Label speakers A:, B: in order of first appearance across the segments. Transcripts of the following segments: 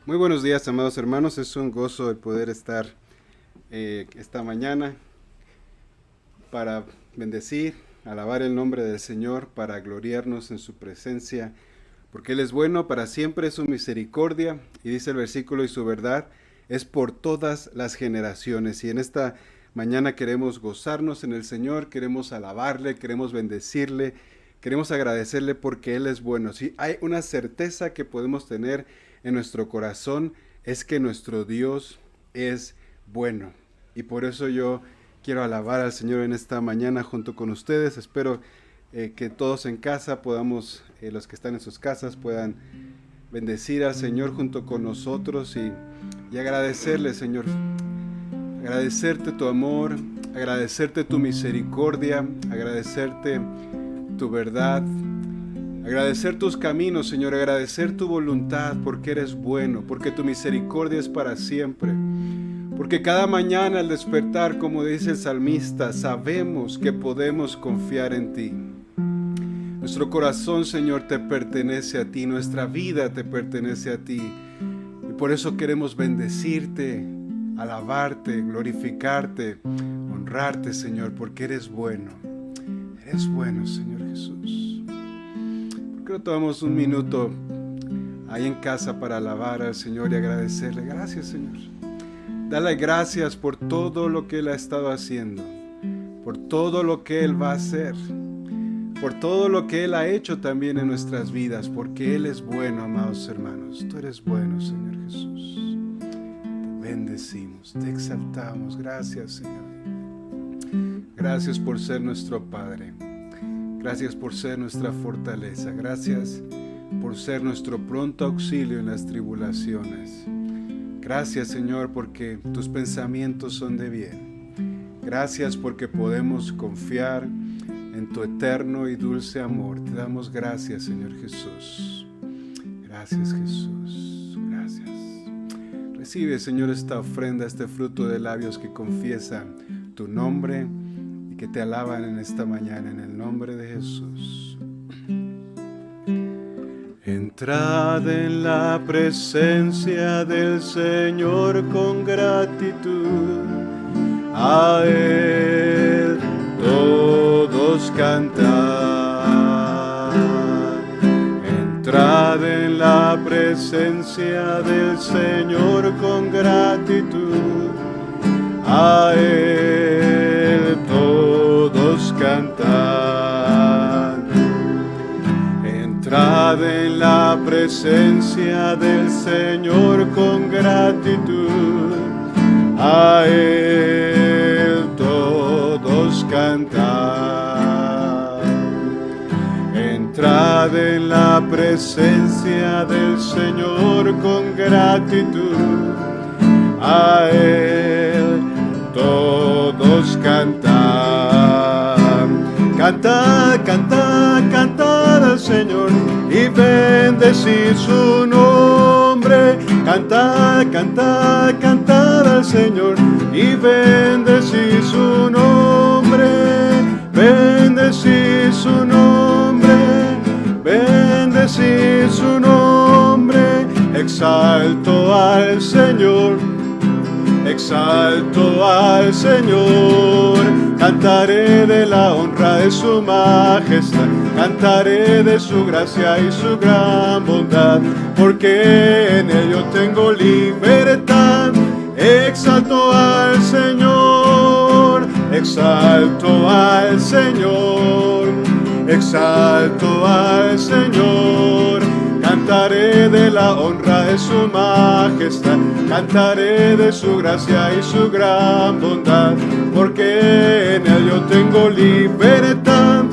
A: Muy buenos días, amados hermanos. Es un gozo el poder estar esta mañana para bendecir, alabar el nombre del Señor, para gloriarnos en su presencia, porque Él es bueno, para siempre es su misericordia, y dice el versículo, y su verdad es por todas las generaciones. Y en esta mañana queremos gozarnos en el Señor, queremos alabarle, queremos bendecirle, queremos agradecerle porque Él es bueno. Si hay una certeza que podemos tener en nuestro corazón, es que nuestro Dios es bueno. Y por eso yo quiero alabar al Señor en esta mañana junto con ustedes. Espero que todos en casa podamos, los que están en sus casas, puedan bendecir al Señor junto con nosotros y agradecerle, Señor. Agradecerte tu amor, agradecerte tu misericordia, agradecerte tu verdad, agradecer tus caminos, Señor, agradecer tu voluntad, porque eres bueno, porque tu misericordia es para siempre. Porque cada mañana al despertar, como dice el salmista, sabemos que podemos confiar en ti. Nuestro corazón, Señor, te pertenece a ti, nuestra vida te pertenece a ti. Y por eso queremos bendecirte, alabarte, glorificarte, honrarte, Señor, porque eres bueno. Eres bueno, Señor Jesús. ¿Por qué no tomamos un minuto ahí en casa para alabar al Señor y agradecerle? Gracias, Señor. Dale gracias por todo lo que Él ha estado haciendo, por todo lo que Él va a hacer, por todo lo que Él ha hecho también en nuestras vidas, porque Él es bueno, amados hermanos. Tú eres bueno, Señor Jesús. Te bendecimos, te exaltamos. Gracias, Señor. Gracias por ser nuestro Padre. Gracias por ser nuestra fortaleza. Gracias por ser nuestro pronto auxilio en las tribulaciones. Gracias, Señor, porque tus pensamientos son de bien. Gracias porque podemos confiar en tu eterno y dulce amor. Te damos gracias, Señor Jesús. Gracias, Jesús. Gracias. Recibe, Señor, esta ofrenda, este fruto de labios que confiesan tu nombre y que te alaban en esta mañana, en el nombre de Jesús. Entrad en la presencia del Señor con gratitud, a Él todos cantad. Entrad en la presencia del Señor con gratitud, a Él todos cantad. Entrad en la presencia del Señor con gratitud, a Él todos cantad. Entrad en la presencia del Señor con gratitud, a Él todos cantad. Cantad, cantad, cantad al Señor y bendecid su nombre. Cantad, cantad, cantad al Señor y bendecid su nombre. Bendecid su nombre, bendecid su nombre. Exalto al Señor, exalto al Señor. Cantaré de la honra de su majestad, cantaré de su gracia y su gran bondad, porque en ello tengo libertad. Exalto al Señor, exalto al Señor, exalto al Señor. Cantaré de la honra de su majestad, cantaré de su gracia y su gran bondad, porque en él yo tengo libertad.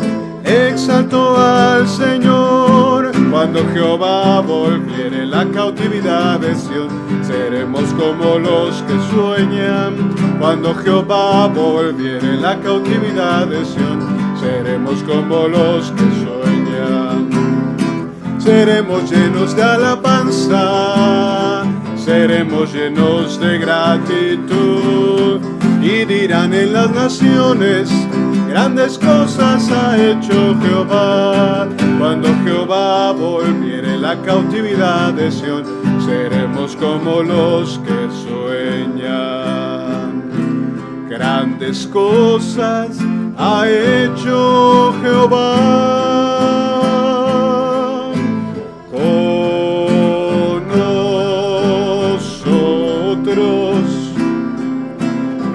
A: Exalto al Señor. Cuando Jehová volviere la cautividad de Sión, seremos como los que sueñan. Cuando Jehová volviere la cautividad de Sión, seremos como los que sueñan. Seremos llenos de alabanza, seremos llenos de gratitud, y dirán en las naciones, Grandes cosas ha hecho Jehová. Cuando Jehová volviere la cautividad de Sión, seremos como los que sueñan. Grandes cosas ha hecho Jehová con nosotros.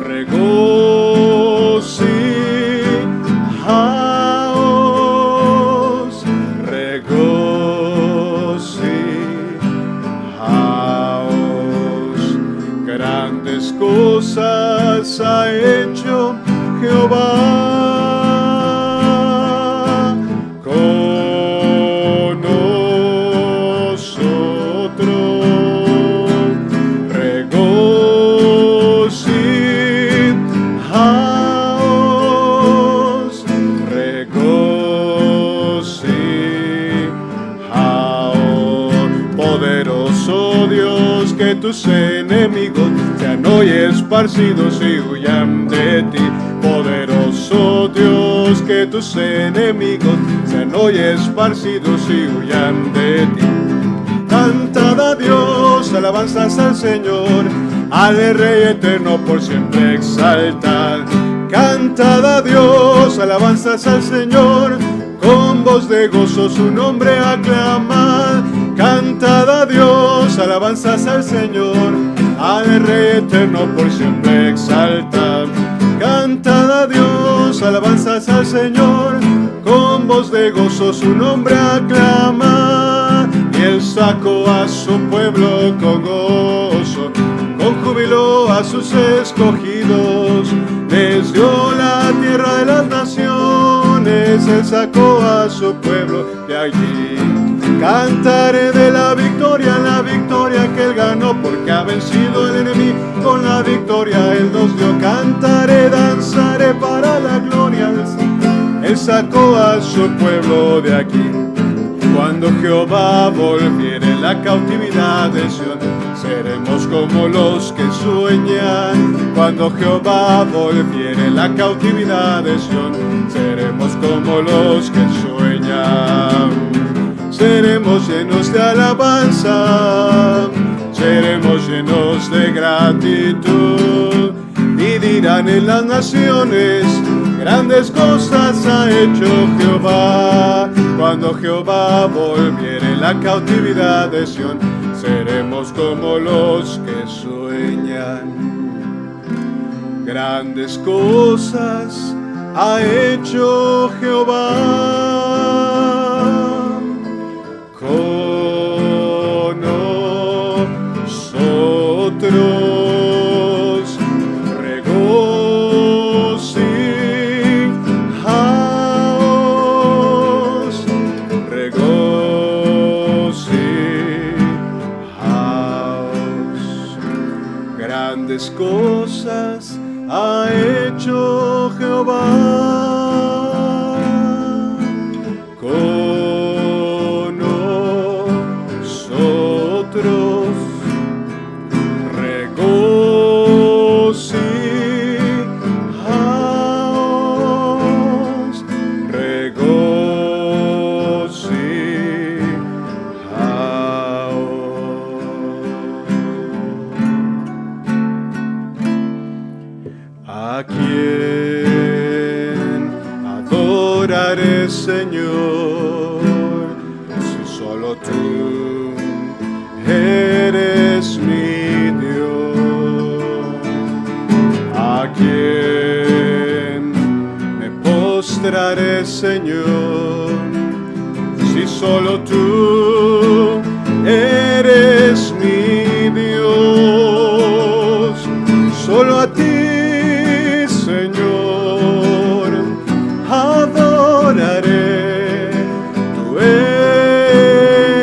A: Regocijaos, regocijaos. Grandes cosas ha hecho Jehová con nosotros. Regocijaos, regocijaos. Poderoso Dios, que tus enemigos sean hoy esparcidos y huyan de ti. Poderoso Dios, que tus enemigos sean hoy esparcidos y huyan de ti. Cantad a Dios, alabanzas al Señor, al Rey eterno por siempre exaltad. Cantad a Dios, alabanzas al Señor, con voz de gozo su nombre aclamad. Cantad a Dios, alabanzas al Señor, al Rey eterno por siempre exaltad. Cantad a Dios, alabanzas al Señor, con voz de gozo su nombre aclama. Y Él sacó a su pueblo con gozo, con júbilo a sus escogidos. Les dio la tierra de las naciones, Él sacó a su pueblo de allí. Cantaré de la victoria que Él ganó, porque ha vencido el enemigo. Con la victoria Él nos dio. Cantaré, danzaré para la gloria del Señor. Él sacó a su pueblo de aquí. Cuando Jehová volviere la cautividad de Sión, seremos como los que sueñan. Cuando Jehová volviere la cautividad de Sión, seremos como los que sueñan. Seremos llenos de alabanza, seremos llenos de gratitud, y dirán en las naciones: grandes cosas ha hecho Jehová. Cuando Jehová volviere la cautividad de Sión, seremos como los que sueñan. Grandes cosas ha hecho Jehová con nosotros. Regocijaos, regocijaos. Grandes cosas ha hecho Jehová con nosotros. Regocijaos, regocijaos. ¿A quién adoraré, Señor, si solo tú eres mi Dios? ¿A quién me postraré, Señor, si solo tú eres mi Dios? Solo a ti, Señor, adoraré. Tú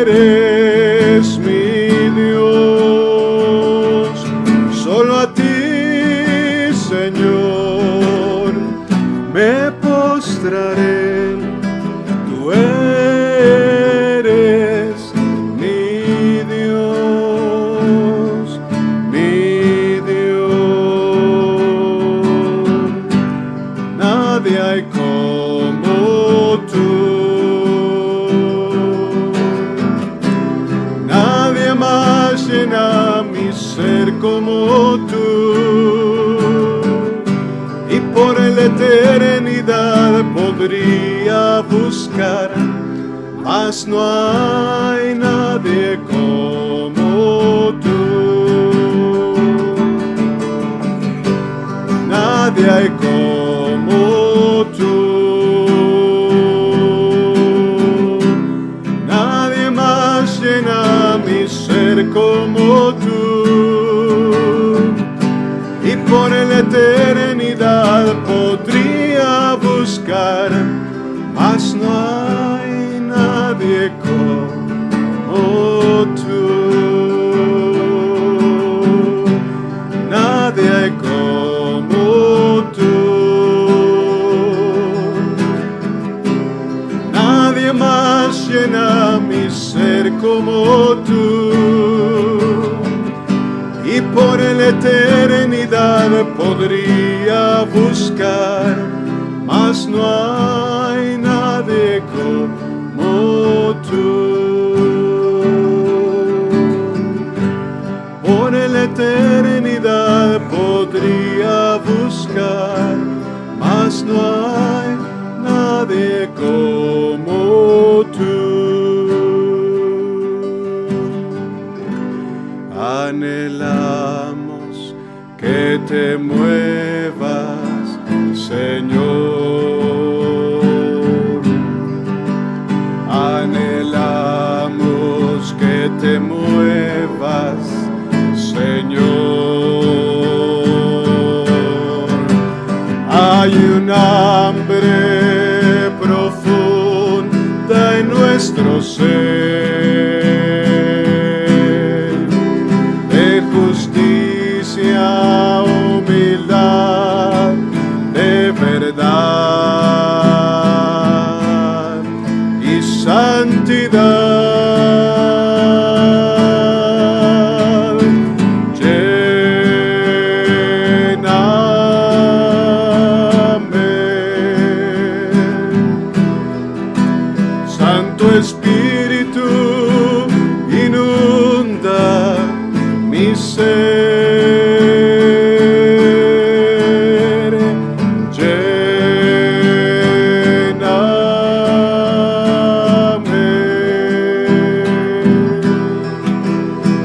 A: eres mi Dios. Solo a ti, Señor, me postraré. Tú eres ser como tú, y por la eternidad podría buscar, mas no hay nadie como tú. Nadie hay como tú. Nadie más llena mi ser como tú. Y por la eternidad podría buscar, mas no hay nadie como tú. Nadie hay como tú. Nadie más llena mi ser como tú. Y por la eternidad podría buscar, mas no hay nadie como tú. Por la eternidad podría buscar, mas no hay nadie como tú. Anhelamos que te muevas, Señor. Anhelamos que te muevas, Señor. Hay un hambre profunda en nuestro ser, de justicia, humildad, de verdad y santidad. Espíritu inunda mi ser, lléname.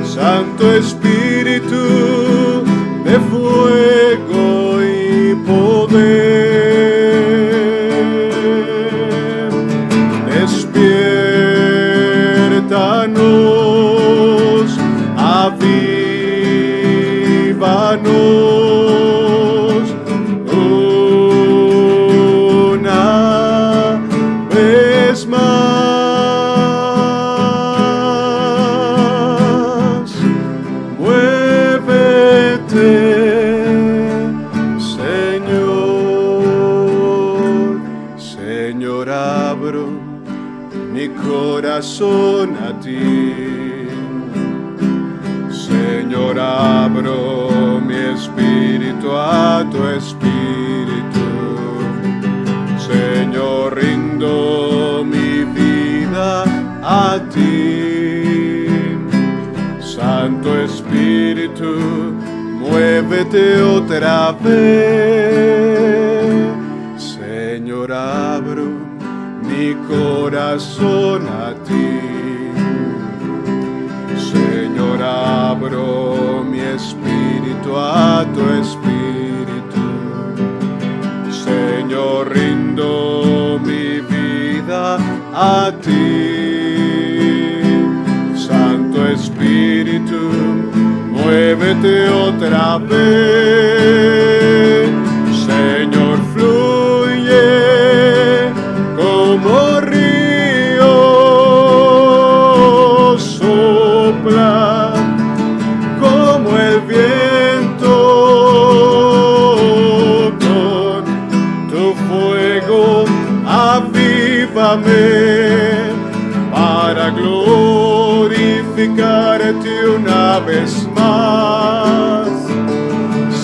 A: Santo Espíritu de fuego y poder, despiértanos, avívanos una vez más. Muévete, Señor. Señor, abro mi corazón a ti. Señor, abro mi espíritu a tu espíritu. Señor, rindo mi vida a ti. Santo Espíritu, muévete otra vez. Señor, abro mi corazón a ti. Señor, abro mi espíritu a tu espíritu. Señor, rindo mi vida a ti. Santo Espíritu, muévete otra vez. Señor, fluye como río, sopla como el viento, con tu fuego avívame para glorificarte una vez más.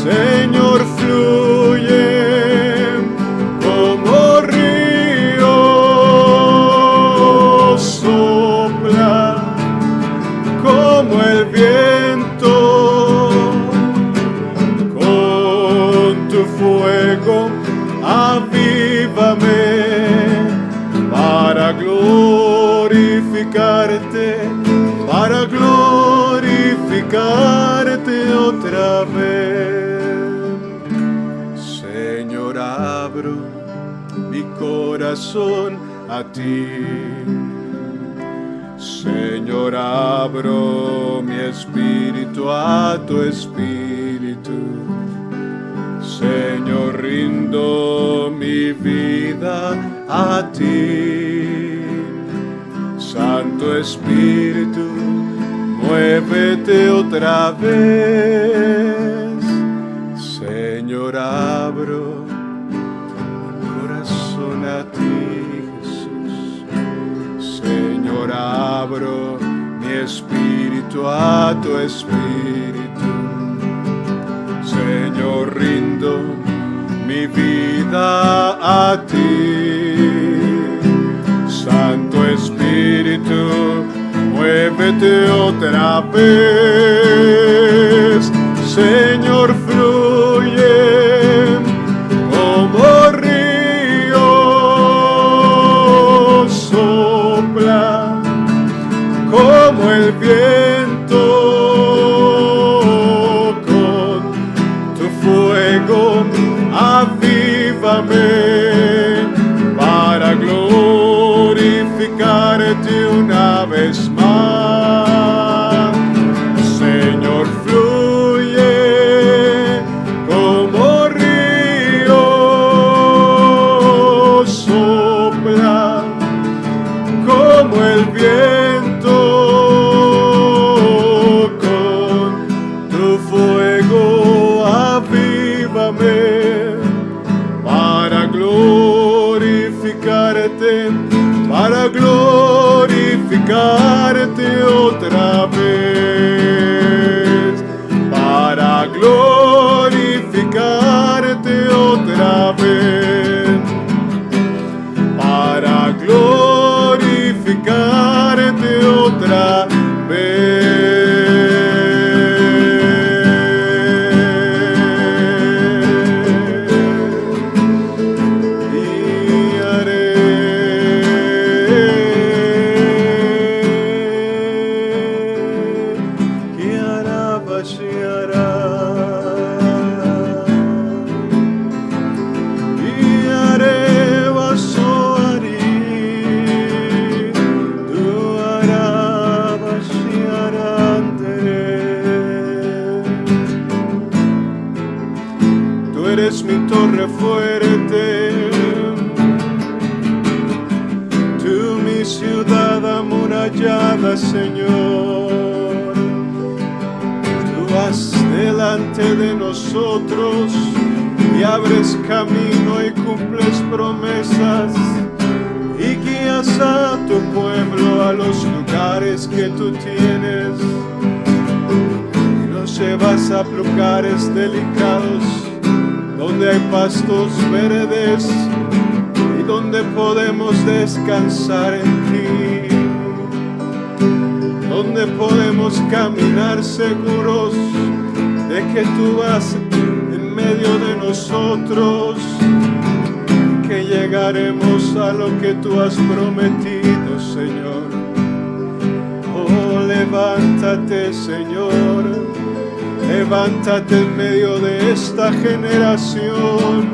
A: Señor, fluye como río, sopla como el viento, para glorificarte otra vez. Señor, abro mi corazón a ti. Señor, abro mi espíritu a tu espíritu. Señor, rindo mi vida a ti. Santo Espíritu, muévete otra vez. Señor, abro mi corazón a ti, Jesús. Señor, abro mi espíritu a tu espíritu. Señor, rindo mi vida a ti. Santo Espíritu, muévete otra vez. Señor, fluye como río, sopla como el viento, con tu fuego avívame para glorificarte una vez más. Señor, fluye como río, sopla como el viento, con tu fuego avívame para glorificarte otra vez, para glorificarte otra vez, para glorificarte otra vez. Eres mi torre fuerte, tú mi ciudad amurallada, Señor. Tú vas delante de nosotros y abres camino y cumples promesas y guías a tu pueblo a los lugares que tú tienes y nos llevas a lugares delicados donde hay pastos verdes y donde podemos descansar en ti, donde podemos caminar seguros de que tú vas en medio de nosotros, que llegaremos a lo que tú has prometido, Señor. Oh, levántate, Señor. Levántate en medio de esta generación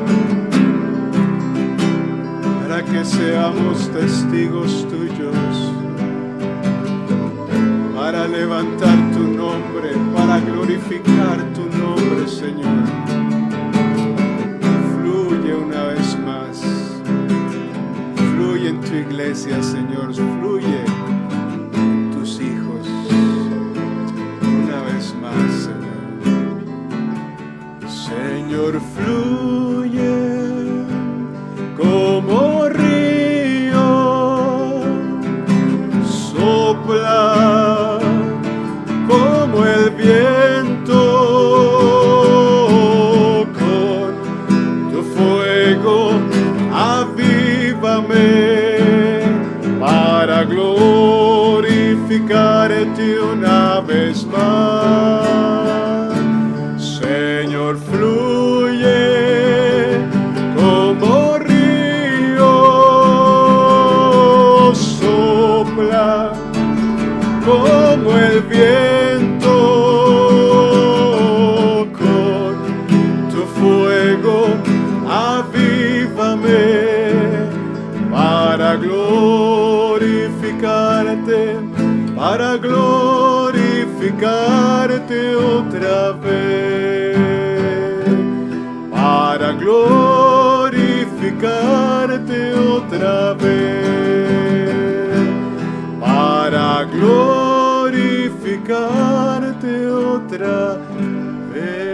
A: para que seamos testigos tuyos, para levantar tu nombre, para glorificar tu nombre, Señor. Fluye una vez más, fluye en tu iglesia, Señor, fluye en tus hijos una vez más, Señor. Señor, fluye como río, sopla como el viento, con tu fuego avívame para glorificarte una vez más. Señor, fluye como río, sopla como el el viento, con tu fuego avívame para glorificarte otra vez, para glorificarte otra vez, para glorificarte otra vez.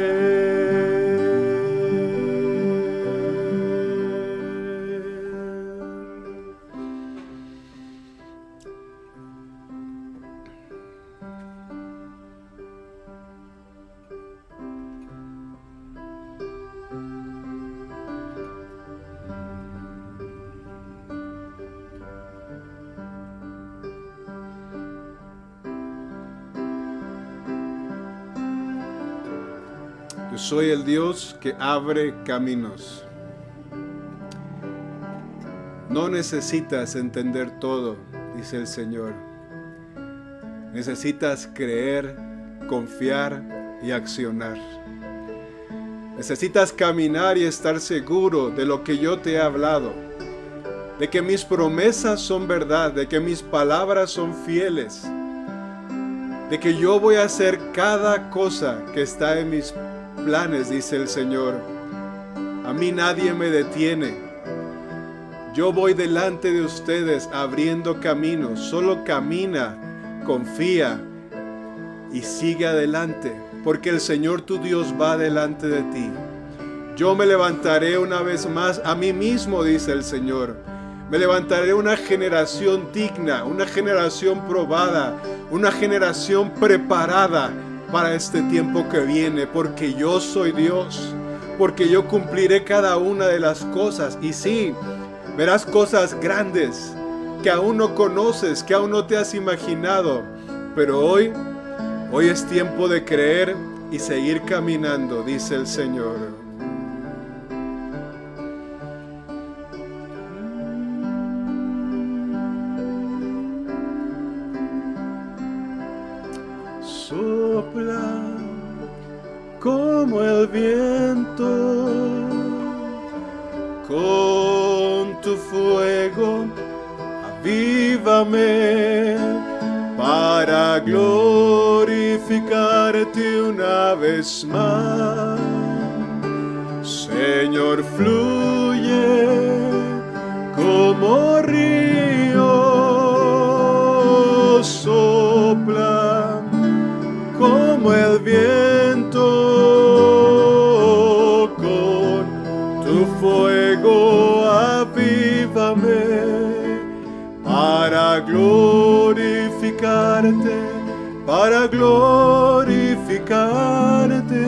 A: Yo soy el Dios que abre caminos. No necesitas entender todo, dice el Señor. Necesitas creer, confiar y accionar. Necesitas caminar y estar seguro de lo que yo te he hablado, de que mis promesas son verdad, de que mis palabras son fieles, de que yo voy a hacer cada cosa que está en mis planes, dice el Señor. A mí nadie me detiene. Yo voy delante de ustedes abriendo caminos. Solo camina, confía y sigue adelante, porque el Señor tu Dios va delante de ti. Yo me levantaré una vez más a mí mismo, dice el Señor. Me levantaré una generación digna, una generación probada, una generación preparada para este tiempo que viene, porque yo soy Dios, porque yo cumpliré cada una de las cosas. Y sí, verás cosas grandes que aún no conoces, que aún no te has imaginado, pero hoy es tiempo de creer y seguir caminando, dice el Señor. Sopla como el viento, con tu fuego avívame para glorificarte una vez más. Señor, fluye como río, sopla como el viento, con tu fuego avívame para glorificarte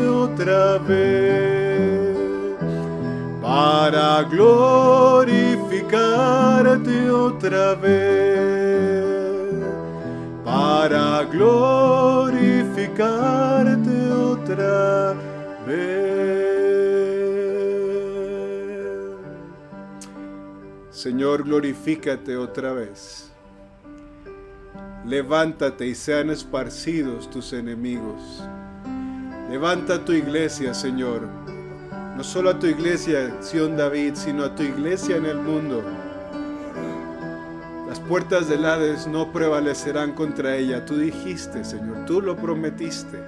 A: otra vez, para glorificarte otra vez, para glorificarte otra vez. Señor, glorifícate otra vez. Levántate y sean esparcidos tus enemigos. Levanta tu iglesia, Señor. No solo a tu iglesia, Sion David, sino a tu iglesia en el mundo. Las puertas del Hades no prevalecerán contra ella. Tú dijiste, Señor, tú lo prometiste.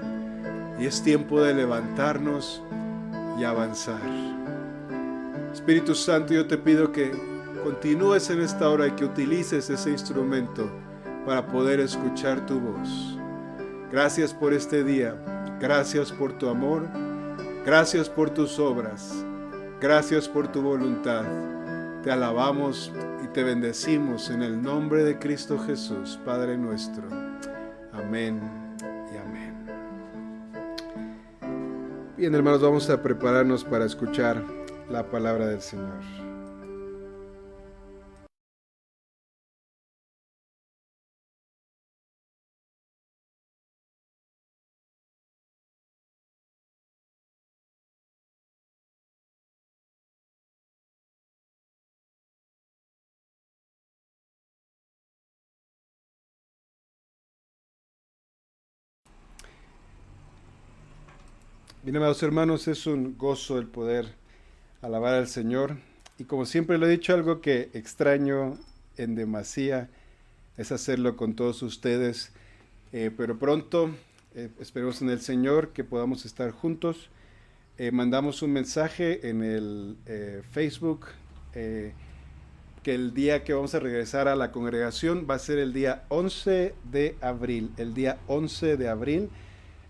A: Y es tiempo de levantarnos y avanzar. Espíritu Santo, yo te pido que continúes en esta hora y que utilices ese instrumento para poder escuchar tu voz. Gracias por este día. Gracias por tu amor. Gracias por tus obras. Gracias por tu voluntad. Te alabamos y te bendecimos en el nombre de Cristo Jesús, Padre nuestro. Amén y amén. Bien, hermanos, vamos a prepararnos para escuchar la palabra del Señor. Bien, amados hermanos, es un gozo el poder alabar al Señor. Y como siempre lo he dicho, algo que extraño en demasía es hacerlo con todos ustedes. Pero pronto, esperemos en el Señor que podamos estar juntos. Mandamos un mensaje en el Facebook que el día que vamos a regresar a la congregación va a ser el día 11 de abril. El día 11 de abril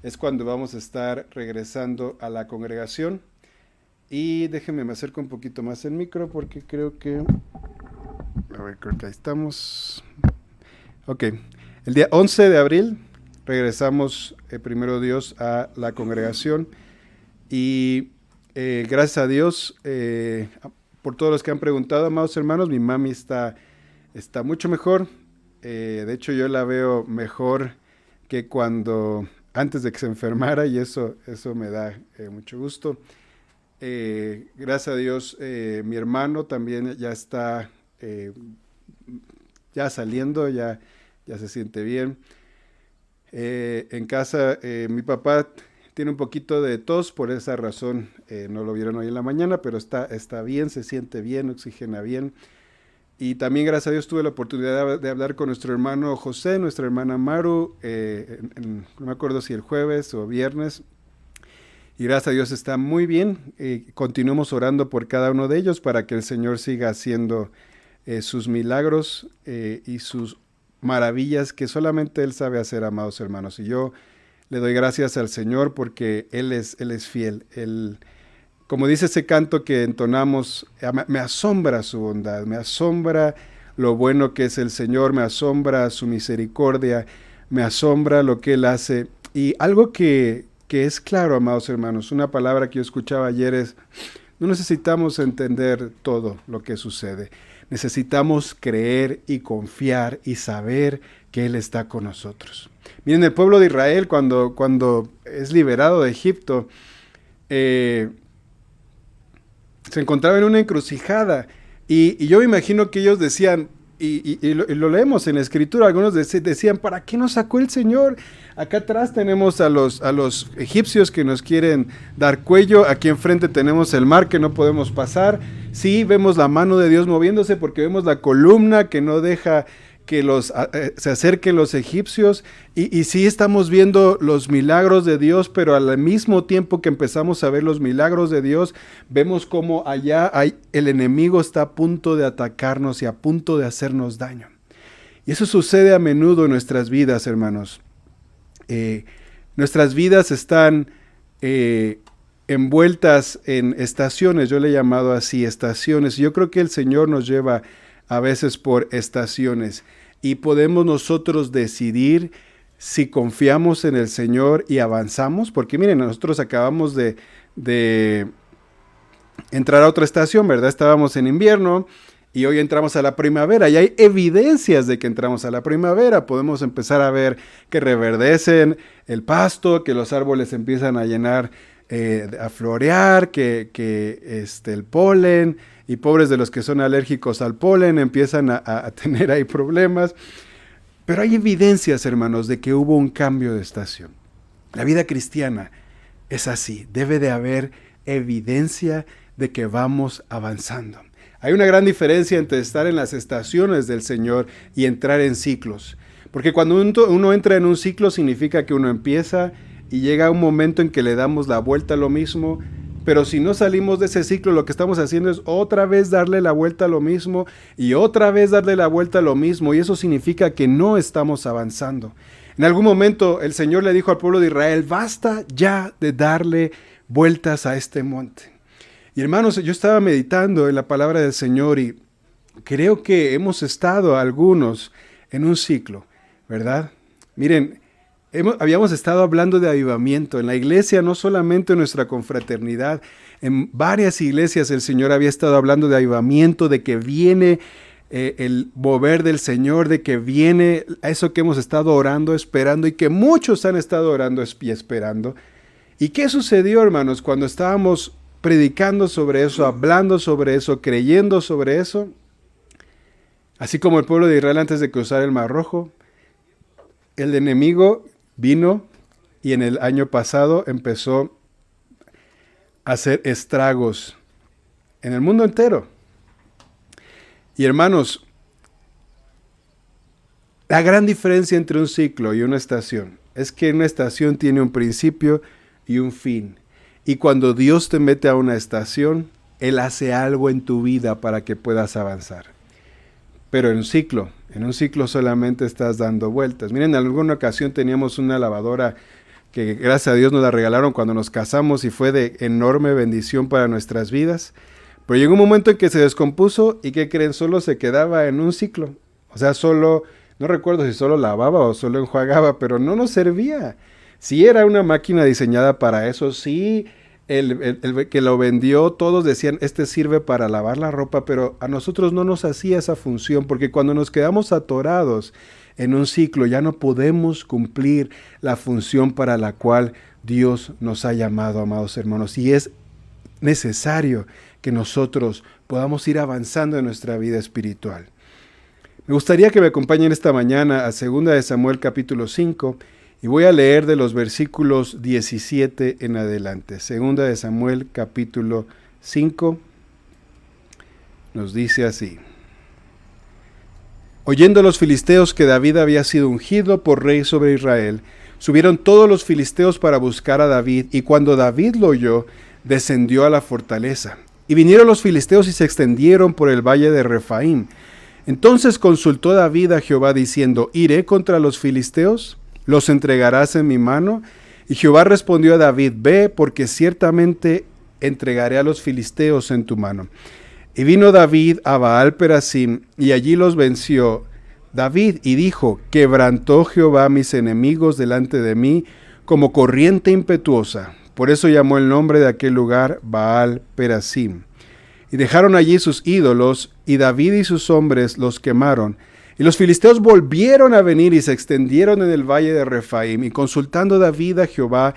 A: es cuando vamos a estar regresando a la congregación. Y déjenme me acerco un poquito más el micro porque creo que... A ver, creo que ahí estamos. Ok, el día 11 de abril regresamos, primero Dios, a la congregación. Y gracias a Dios, por todos los que han preguntado, amados hermanos, mi mami está mucho mejor. De hecho, yo la veo mejor que cuando antes de que se enfermara, y eso me da mucho gusto. Gracias a Dios, mi hermano también ya está ya saliendo, ya se siente bien. En casa, mi papá tiene un poquito de tos, por esa razón no lo vieron hoy en la mañana, pero está bien, se siente bien, oxigena bien. Y también, gracias a Dios, tuve la oportunidad de hablar con nuestro hermano José, nuestra hermana Maru, no me acuerdo si el jueves o viernes. Y gracias a Dios está muy bien. Continuemos orando por cada uno de ellos para que el Señor siga haciendo sus milagros y sus maravillas que solamente Él sabe hacer, amados hermanos. Y yo le doy gracias al Señor porque Él es fiel. Como dice ese canto que entonamos, me asombra su bondad, me asombra lo bueno que es el Señor, me asombra su misericordia, me asombra lo que Él hace. Y algo que es claro, amados hermanos, una palabra que yo escuchaba ayer es, no necesitamos entender todo lo que sucede. Necesitamos creer y confiar y saber que Él está con nosotros. Miren, el pueblo de Israel cuando es liberado de Egipto, se encontraba en una encrucijada y yo me imagino que ellos decían, y lo leemos en la escritura, algunos decían, ¿para qué nos sacó el Señor? Acá atrás tenemos a los egipcios que nos quieren dar cuello, aquí enfrente tenemos el mar que no podemos pasar, sí vemos la mano de Dios moviéndose porque vemos la columna que no deja que se acerquen los egipcios y sí estamos viendo los milagros de Dios, pero al mismo tiempo que empezamos a ver los milagros de Dios, vemos como allá el enemigo está a punto de atacarnos y a punto de hacernos daño. Y eso sucede a menudo en nuestras vidas, hermanos. Nuestras vidas están envueltas en estaciones, yo le he llamado así, estaciones. Yo creo que el Señor nos lleva a veces por estaciones y podemos nosotros decidir si confiamos en el Señor y avanzamos, porque miren, nosotros acabamos de entrar a otra estación, ¿verdad? Estábamos en invierno y hoy entramos a la primavera y hay evidencias de que entramos a la primavera. Podemos empezar a ver que reverdecen el pasto, que los árboles empiezan a llenar, a florear, que el polen, y pobres de los que son alérgicos al polen empiezan a tener ahí problemas. Pero hay evidencias, hermanos, de que hubo un cambio de estación. La vida cristiana es así, debe de haber evidencia de que vamos avanzando. Hay una gran diferencia entre estar en las estaciones del Señor y entrar en ciclos. Porque cuando uno entra en un ciclo significa que uno empieza y llega un momento en que le damos la vuelta a lo mismo, pero si no salimos de ese ciclo, lo que estamos haciendo es otra vez darle la vuelta a lo mismo y otra vez darle la vuelta a lo mismo, y eso significa que no estamos avanzando. En algún momento el Señor le dijo al pueblo de Israel, basta ya de darle vueltas a este monte. Y hermanos, yo estaba meditando en la palabra del Señor y creo que hemos estado algunos en un ciclo, ¿verdad? Miren, habíamos estado hablando de avivamiento en la iglesia, no solamente en nuestra confraternidad, en varias iglesias el Señor había estado hablando de avivamiento, de que viene el mover del Señor, de que viene a eso que hemos estado orando, esperando, y que muchos han estado orando y esperando. ¿Y qué sucedió, hermanos, cuando estábamos predicando sobre eso, hablando sobre eso, creyendo sobre eso? Así como el pueblo de Israel antes de cruzar el Mar Rojo, el enemigo vino y en el año pasado empezó hacer estragos en el mundo entero. Y hermanos, la gran diferencia entre un ciclo y una estación es que una estación tiene un principio y un fin. Y cuando Dios te mete a una estación, Él hace algo en tu vida para que puedas avanzar. Pero en un ciclo solamente estás dando vueltas. Miren, en alguna ocasión teníamos una lavadora que gracias a Dios nos la regalaron cuando nos casamos y fue de enorme bendición para nuestras vidas. Pero llegó un momento en que se descompuso y ¿qué creen? Solo se quedaba en un ciclo. O sea, no recuerdo si solo lavaba o solo enjuagaba, pero no nos servía. Sí era una máquina diseñada para eso, sí, el que lo vendió, todos decían, este sirve para lavar la ropa, pero a nosotros no nos hacía esa función, porque cuando nos quedamos atorados en un ciclo, ya no podemos cumplir la función para la cual Dios nos ha llamado, amados hermanos, y es necesario que nosotros podamos ir avanzando en nuestra vida espiritual. Me gustaría que me acompañen esta mañana a 2 de Samuel capítulo 5 y voy a leer de los versículos 17 en adelante. 2 de Samuel capítulo 5 nos dice así. Oyendo los filisteos que David había sido ungido por rey sobre Israel, subieron todos los filisteos para buscar a David, y cuando David lo oyó, descendió a la fortaleza. Y vinieron los filisteos y se extendieron por el valle de Refaim. Entonces consultó David a Jehová diciendo, ¿iré contra los filisteos? ¿Los entregarás en mi mano? Y Jehová respondió a David, ve, porque ciertamente entregaré a los filisteos en tu mano. Y vino David a Baal Perasim, y allí los venció David, y dijo, quebrantó Jehová a mis enemigos delante de mí, como corriente impetuosa. Por eso llamó el nombre de aquel lugar Baal Perasim. Y dejaron allí sus ídolos, y David y sus hombres los quemaron. Y los filisteos volvieron a venir y se extendieron en el valle de Refaim. Y consultando David a Jehová,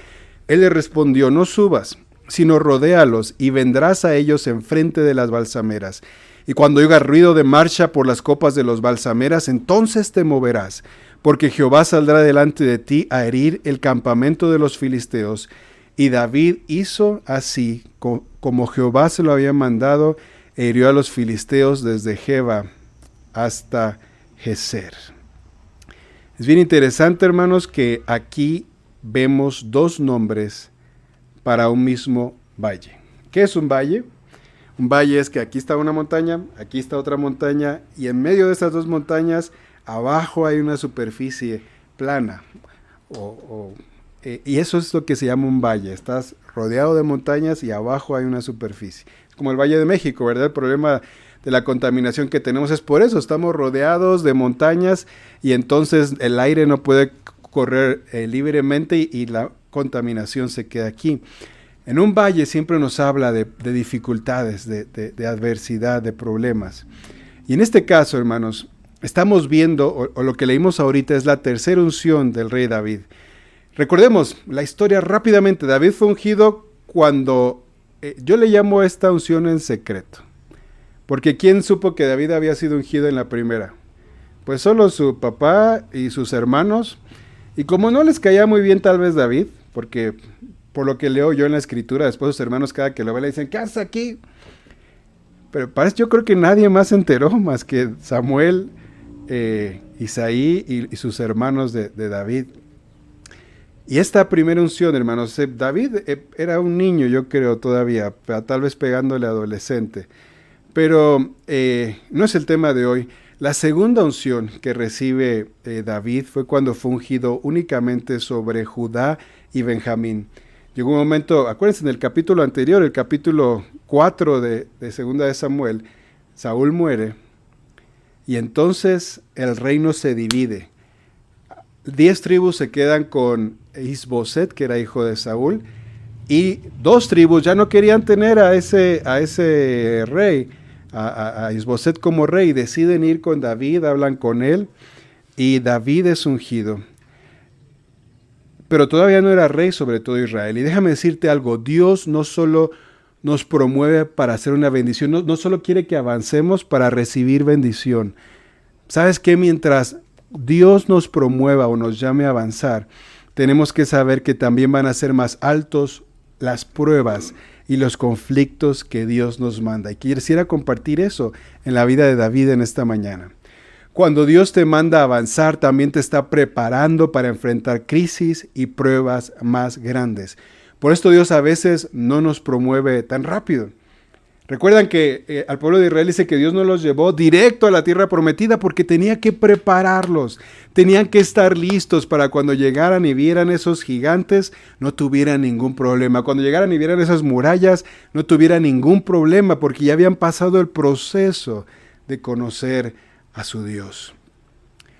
A: él le respondió, no subas, sino rodéalos, y vendrás a ellos enfrente de las balsameras. Y cuando oigas ruido de marcha por las copas de los balsameras, entonces te moverás, porque Jehová saldrá delante de ti a herir el campamento de los filisteos. Y David hizo así, como Jehová se lo había mandado, e hirió a los filisteos desde Geba hasta Geser. Es bien interesante, hermanos, que aquí vemos dos nombres para un mismo valle. ¿Qué es un valle? Un valle es que aquí está una montaña, aquí está otra montaña, y en medio de esas dos montañas, abajo hay una superficie plana, y eso es lo que se llama un valle. Estás rodeado de montañas y abajo hay una superficie. Es como el Valle de México, ¿verdad? El problema de la contaminación que tenemos es por eso. Estamos rodeados de montañas y entonces el aire no puede correr libremente y la contaminación se queda aquí. En un valle siempre nos habla de dificultades, de adversidad, de problemas. Y en este caso, hermanos, estamos viendo, o lo que leímos ahorita es la tercera unción del rey David. Recordemos la historia rápidamente. David fue ungido cuando, yo le llamo esta unción en secreto. Porque ¿quién supo que David había sido ungido en la primera? Pues solo su papá y sus hermanos. Y como no les caía muy bien tal vez David, porque por lo que leo yo en la escritura, después sus hermanos cada que lo ven le dicen, ¿qué haces aquí? Pero yo creo que nadie más se enteró más que Samuel, Isaí y sus hermanos de David. Y esta primera unción, hermanos, David era un niño, yo creo todavía, tal vez pegándole a adolescente. Pero no es el tema de hoy. La segunda unción que recibe David fue cuando fue ungido únicamente sobre Judá y Benjamín. Llegó un momento, acuérdense en el capítulo anterior, el capítulo 4 de 2 de Samuel, Saúl muere y entonces el reino se divide. 10 tribus se quedan con Isboset, que era hijo de Saúl, y 2 tribus ya no querían tener a ese rey, a Isboset como rey, deciden ir con David, hablan con él, y David es ungido. Pero todavía no era rey sobre todo Israel. Y déjame decirte algo, Dios no solo nos promueve para hacer una bendición, no solo quiere que avancemos para recibir bendición. ¿Sabes qué? Mientras Dios nos promueva o nos llame a avanzar, tenemos que saber que también van a ser más altos las pruebas, y los conflictos que Dios nos manda. Y quisiera compartir eso en la vida de David en esta mañana. Cuando Dios te manda a avanzar, también te está preparando para enfrentar crisis y pruebas más grandes. Por esto Dios a veces no nos promueve tan rápido. Recuerdan que al pueblo de Israel dice que Dios no los llevó directo a la tierra prometida porque tenía que prepararlos. Tenían que estar listos para cuando llegaran y vieran esos gigantes, no tuvieran ningún problema. Cuando llegaran y vieran esas murallas, no tuvieran ningún problema porque ya habían pasado el proceso de conocer a su Dios.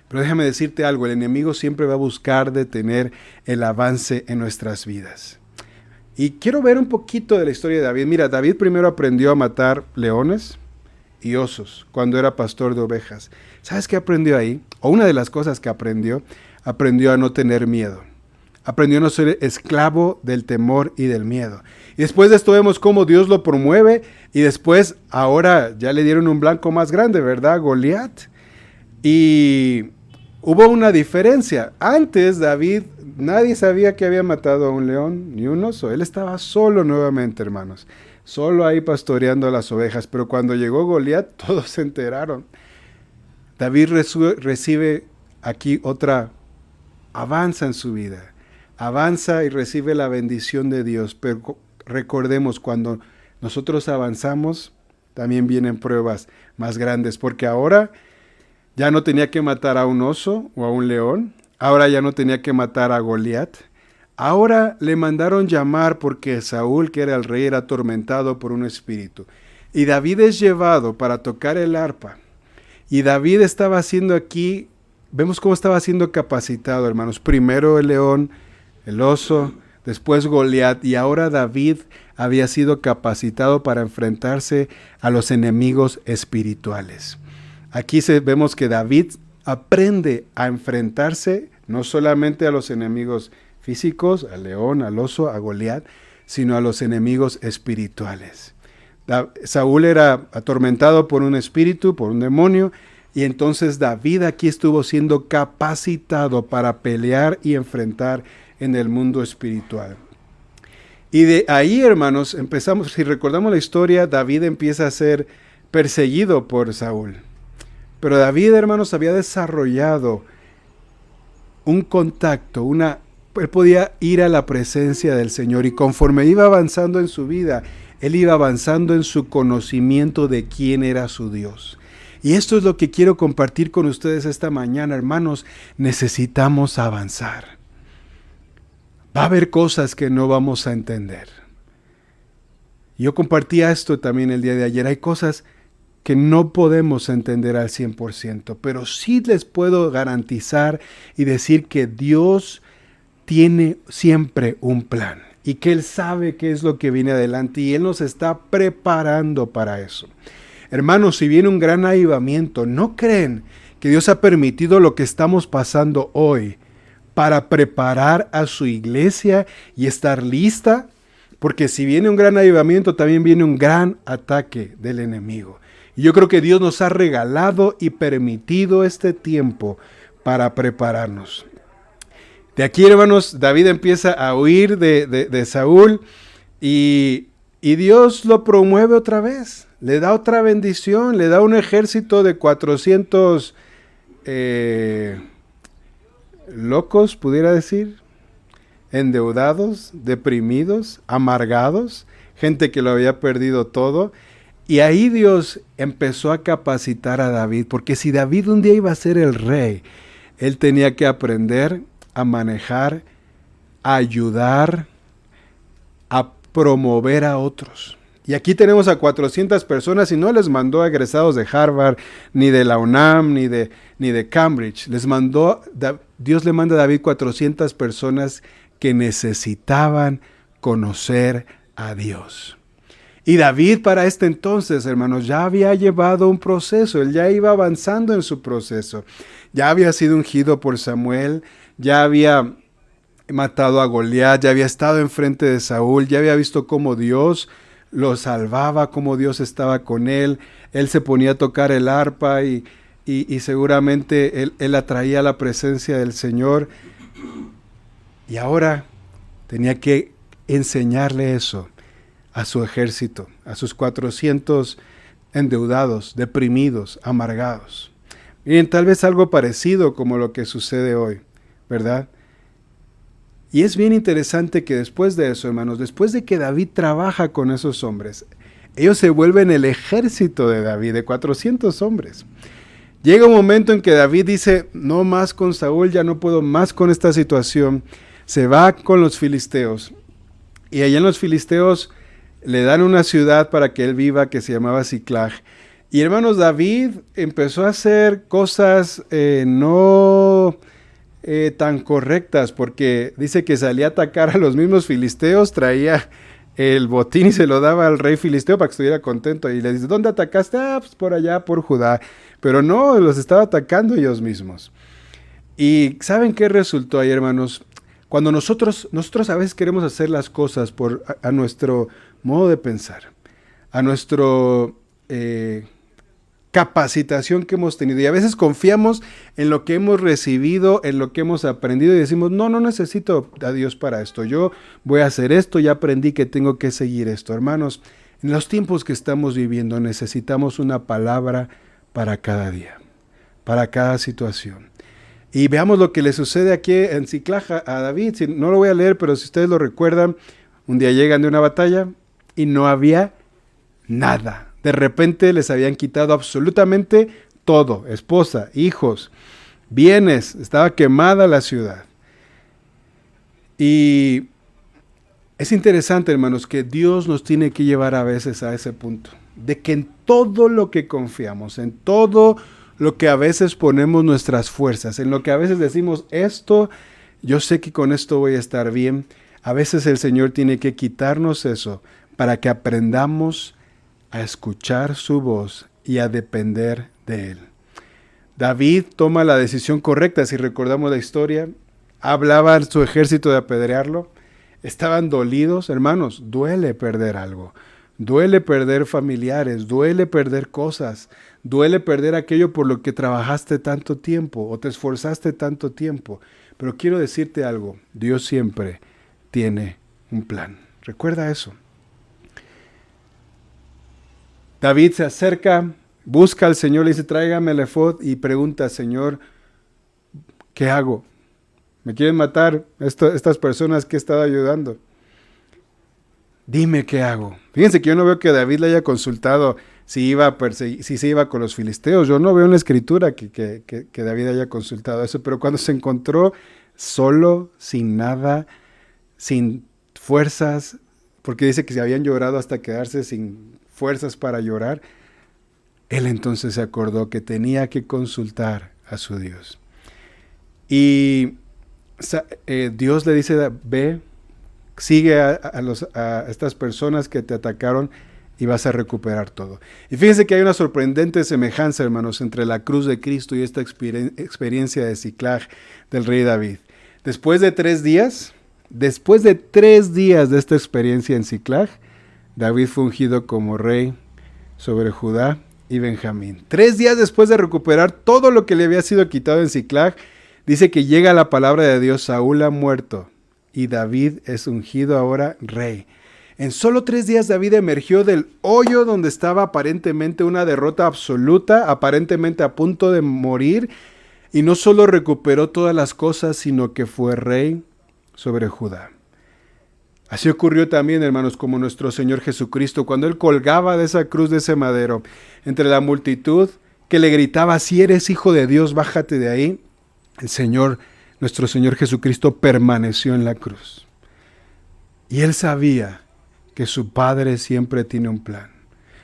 A: Pero déjame decirte algo, el enemigo siempre va a buscar detener el avance en nuestras vidas. Y quiero ver un poquito de la historia de David. Mira, David primero aprendió a matar leones y osos cuando era pastor de ovejas. ¿Sabes qué aprendió ahí? O una de las cosas que aprendió a no tener miedo. Aprendió a no ser esclavo del temor y del miedo. Y después de esto vemos cómo Dios lo promueve y después ahora ya le dieron un blanco más grande, ¿verdad? Goliat. Y hubo una diferencia. Antes David, nadie sabía que había matado a un león ni un oso. Él estaba solo nuevamente, hermanos. Solo ahí pastoreando las ovejas. Pero cuando llegó Goliat, todos se enteraron. David recibe aquí otra avanza en su vida. Avanza y recibe la bendición de Dios. Pero recordemos, cuando nosotros avanzamos, también vienen pruebas más grandes. Porque ahora ya no tenía que matar a un oso o a un león. Ahora ya no tenía que matar a Goliat. Ahora le mandaron llamar porque Saúl, que era el rey, era atormentado por un espíritu. Y David es llevado para tocar el arpa. Y David estaba haciendo aquí, vemos cómo estaba siendo capacitado, hermanos. Primero el león, el oso, después Goliat. Y ahora David había sido capacitado para enfrentarse a los enemigos espirituales. Aquí vemos que David aprende a enfrentarse no solamente a los enemigos físicos, al león, al oso, a Goliat, sino a los enemigos espirituales. Saúl era atormentado por un espíritu, por un demonio, y entonces David aquí estuvo siendo capacitado para pelear y enfrentar en el mundo espiritual. Y de ahí, hermanos, empezamos, si recordamos la historia, David empieza a ser perseguido por Saúl. Pero David, hermanos, había desarrollado un contacto, él podía ir a la presencia del Señor y conforme iba avanzando en su vida, él iba avanzando en su conocimiento de quién era su Dios. Y esto es lo que quiero compartir con ustedes esta mañana, hermanos. Necesitamos avanzar. Va a haber cosas que no vamos a entender. Yo compartía esto también el día de ayer. Hay cosas que no podemos entender al 100%, pero sí les puedo garantizar y decir que Dios tiene siempre un plan y que Él sabe qué es lo que viene adelante y Él nos está preparando para eso. Hermanos, si viene un gran avivamiento, ¿no creen que Dios ha permitido lo que estamos pasando hoy para preparar a su iglesia y estar lista? Porque si viene un gran avivamiento, también viene un gran ataque del enemigo. Y yo creo que Dios nos ha regalado y permitido este tiempo para prepararnos. De aquí, hermanos, David empieza a huir de Saúl y Dios lo promueve otra vez. Le da otra bendición, le da un ejército de 400 locos, pudiera decir, endeudados, deprimidos, amargados, gente que lo había perdido todo. Y ahí Dios empezó a capacitar a David, porque si David un día iba a ser el rey, él tenía que aprender a manejar, a ayudar, a promover a otros. Y aquí tenemos a 400 personas y no les mandó egresados de Harvard, ni de la UNAM, ni de Cambridge. Dios le manda a David 400 personas que necesitaban conocer a Dios. Y David para este entonces, hermanos, ya había llevado un proceso, él ya iba avanzando en su proceso. Ya había sido ungido por Samuel, ya había matado a Goliat, ya había estado enfrente de Saúl, ya había visto cómo Dios lo salvaba, cómo Dios estaba con él. Él se ponía a tocar el arpa y seguramente él atraía la presencia del Señor. Y ahora tenía que enseñarle eso a su ejército, a sus 400 endeudados, deprimidos, amargados. Miren, tal vez algo parecido como lo que sucede hoy, ¿verdad? Y es bien interesante que después de eso, hermanos, después de que David trabaja con esos hombres, ellos se vuelven el ejército de David, de 400 hombres. Llega un momento en que David dice, no más con Saúl, ya no puedo más con esta situación. Se va con los filisteos. Y allá en los filisteos le dan una ciudad para que él viva que se llamaba Siclag. Y hermanos, David empezó a hacer cosas no tan correctas, porque dice que salía a atacar a los mismos filisteos, traía el botín y se lo daba al rey filisteo para que estuviera contento. Y le dice, ¿dónde atacaste? Pues por allá, por Judá. Pero no, los estaba atacando ellos mismos. Y ¿saben qué resultó ahí, hermanos? Cuando nosotros a veces queremos hacer las cosas a nuestro modo de pensar, a nuestro capacitación que hemos tenido, y a veces confiamos en lo que hemos recibido, en lo que hemos aprendido, y decimos, no necesito a Dios para esto, yo voy a hacer esto, ya aprendí que tengo que seguir esto. Hermanos, en los tiempos que estamos viviendo necesitamos una palabra para cada día, para cada situación. Y veamos lo que le sucede aquí en Siclag a David. No lo voy a leer, pero si ustedes lo recuerdan, un día llegan de una batalla y no había nada. De repente les habían quitado absolutamente todo, esposa, hijos, bienes, estaba quemada la ciudad. Y es interesante, hermanos, que Dios nos tiene que llevar a veces a ese punto, de que en todo lo que confiamos, en todo lo que a veces ponemos nuestras fuerzas, en lo que a veces decimos, esto, yo sé que con esto voy a estar bien, a veces el Señor tiene que quitarnos eso para que aprendamos a escuchar su voz y a depender de Él. David toma la decisión correcta, si recordamos la historia, hablaba a su ejército de apedrearlo, estaban dolidos, hermanos, duele perder algo. Duele perder familiares, duele perder cosas, duele perder aquello por lo que trabajaste tanto tiempo o te esforzaste tanto tiempo. Pero quiero decirte algo, Dios siempre tiene un plan. Recuerda eso. David se acerca, busca al Señor, le dice, tráigame el efod y pregunta, Señor, ¿qué hago? ¿Me quieren matar estas personas que he estado ayudando? Dime qué hago. Fíjense que yo no veo que David le haya consultado si se iba con los filisteos. Yo no veo en la escritura que David haya consultado eso, pero cuando se encontró solo, sin nada, sin fuerzas, porque dice que se habían llorado hasta quedarse sin fuerzas para llorar, él entonces se acordó que tenía que consultar a su Dios. Y Dios le dice, ve, sigue a estas personas que te atacaron y vas a recuperar todo. Y fíjense que hay una sorprendente semejanza, hermanos, entre la cruz de Cristo y esta experiencia de Siclag del rey David. Después de 3 días de esta experiencia en Siclag, David fue ungido como rey sobre Judá y Benjamín. 3 días después de recuperar todo lo que le había sido quitado en Siclag, dice que llega la palabra de Dios, Saúl ha muerto y David es ungido ahora rey. En solo 3 días David emergió del hoyo donde estaba aparentemente una derrota absoluta, aparentemente a punto de morir, y no solo recuperó todas las cosas, sino que fue rey sobre Judá. Así ocurrió también, hermanos, como nuestro Señor Jesucristo, cuando Él colgaba de esa cruz, de ese madero, entre la multitud que le gritaba, si eres hijo de Dios, bájate de ahí. Nuestro Señor Jesucristo permaneció en la cruz. Y Él sabía que su Padre siempre tiene un plan.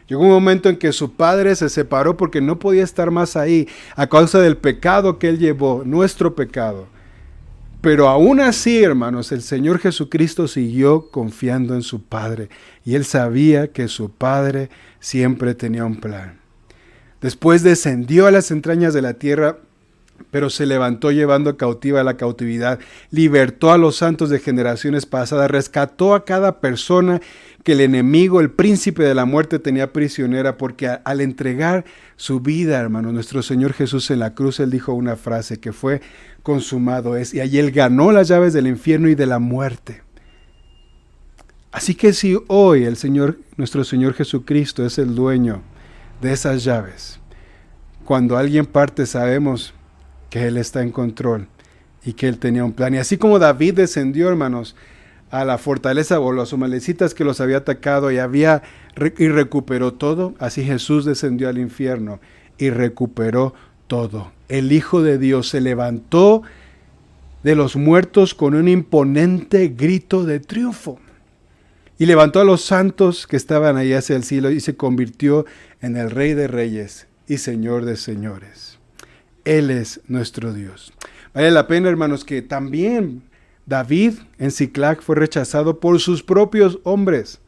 A: Llegó un momento en que su Padre se separó porque no podía estar más ahí a causa del pecado que Él llevó, nuestro pecado. Pero aún así, hermanos, el Señor Jesucristo siguió confiando en su Padre y Él sabía que su Padre siempre tenía un plan. Después descendió a las entrañas de la tierra, pero se levantó llevando cautiva la cautividad, libertó a los santos de generaciones pasadas, rescató a cada persona que el enemigo, el príncipe de la muerte, tenía prisionera, porque al entregar su vida, hermano, nuestro Señor Jesús en la cruz, Él dijo una frase que fue, consumado es, y allí Él ganó las llaves del infierno y de la muerte. Así que si hoy el Señor, nuestro Señor Jesucristo es el dueño de esas llaves, cuando alguien parte sabemos que Él está en control y que Él tenía un plan. Y así como David descendió, hermanos, a la fortaleza o los amalecitas que los había atacado y recuperó todo, así Jesús descendió al infierno y recuperó todo. El Hijo de Dios se levantó de los muertos con un imponente grito de triunfo y levantó a los santos que estaban ahí hacia el cielo y se convirtió en el Rey de Reyes y Señor de Señores. Él es nuestro Dios. Vale la pena, hermanos, que también David en Siclag fue rechazado por sus propios hombres,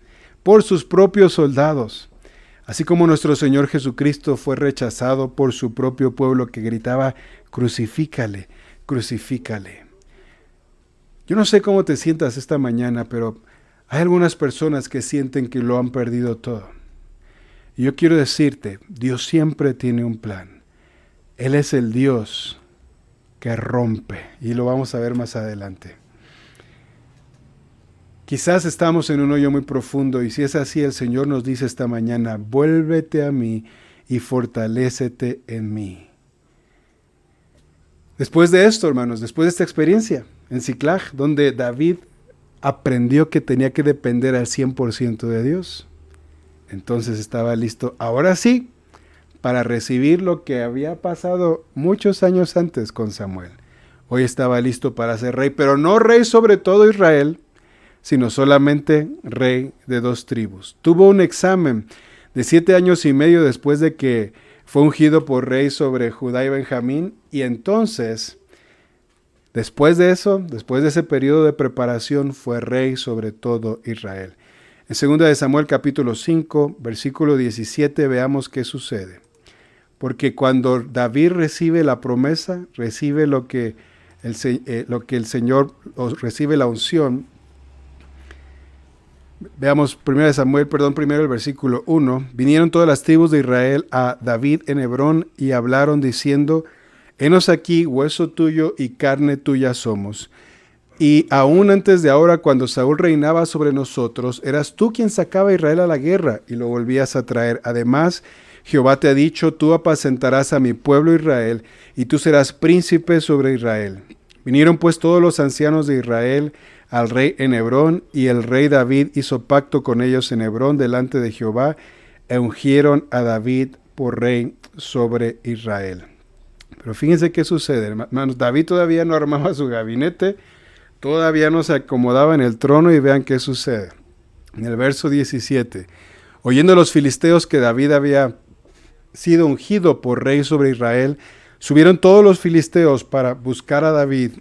A: por sus propios soldados, así como nuestro Señor Jesucristo fue rechazado por su propio pueblo que gritaba, crucifícale, crucifícale. Yo no sé cómo te sientas esta mañana, pero hay algunas personas que sienten que lo han perdido todo. Y yo quiero decirte, Dios siempre tiene un plan. Él es el Dios que rompe, y lo vamos a ver más adelante. Quizás estamos en un hoyo muy profundo, y si es así, el Señor nos dice esta mañana, vuélvete a mí y fortalécete en mí. Después de esto, hermanos, después de esta experiencia en Siclag, donde David aprendió que tenía que depender al 100% de Dios, entonces estaba listo, ahora sí, para recibir lo que había pasado muchos años antes con Samuel. Hoy estaba listo para ser rey, pero no rey sobre todo Israel, sino solamente rey de 2 tribus. Tuvo un examen de 7 años y medio después de que fue ungido por rey sobre Judá y Benjamín, y entonces, después de ese periodo de preparación, fue rey sobre todo Israel. En 2 de Samuel capítulo 5, versículo 17, veamos qué sucede. Porque cuando David recibe la promesa, recibe lo que el Señor, recibe la unción. Veamos primero el versículo 1. Vinieron todas las tribus de Israel a David en Hebrón y hablaron diciendo, henos aquí, hueso tuyo y carne tuya somos. Y aún antes de ahora, cuando Saúl reinaba sobre nosotros, eras tú quien sacaba a Israel a la guerra y lo volvías a traer. Además, Jehová te ha dicho, tú apacentarás a mi pueblo Israel y tú serás príncipe sobre Israel. Vinieron pues todos los ancianos de Israel al rey en Hebrón, y el rey David hizo pacto con ellos en Hebrón delante de Jehová, e ungieron a David por rey sobre Israel. Pero fíjense qué sucede, hermanos. David todavía no armaba su gabinete, todavía no se acomodaba en el trono, y vean qué sucede. En el verso 17, oyendo los filisteos que David había sido ungido por rey sobre Israel, subieron todos los filisteos para buscar a David.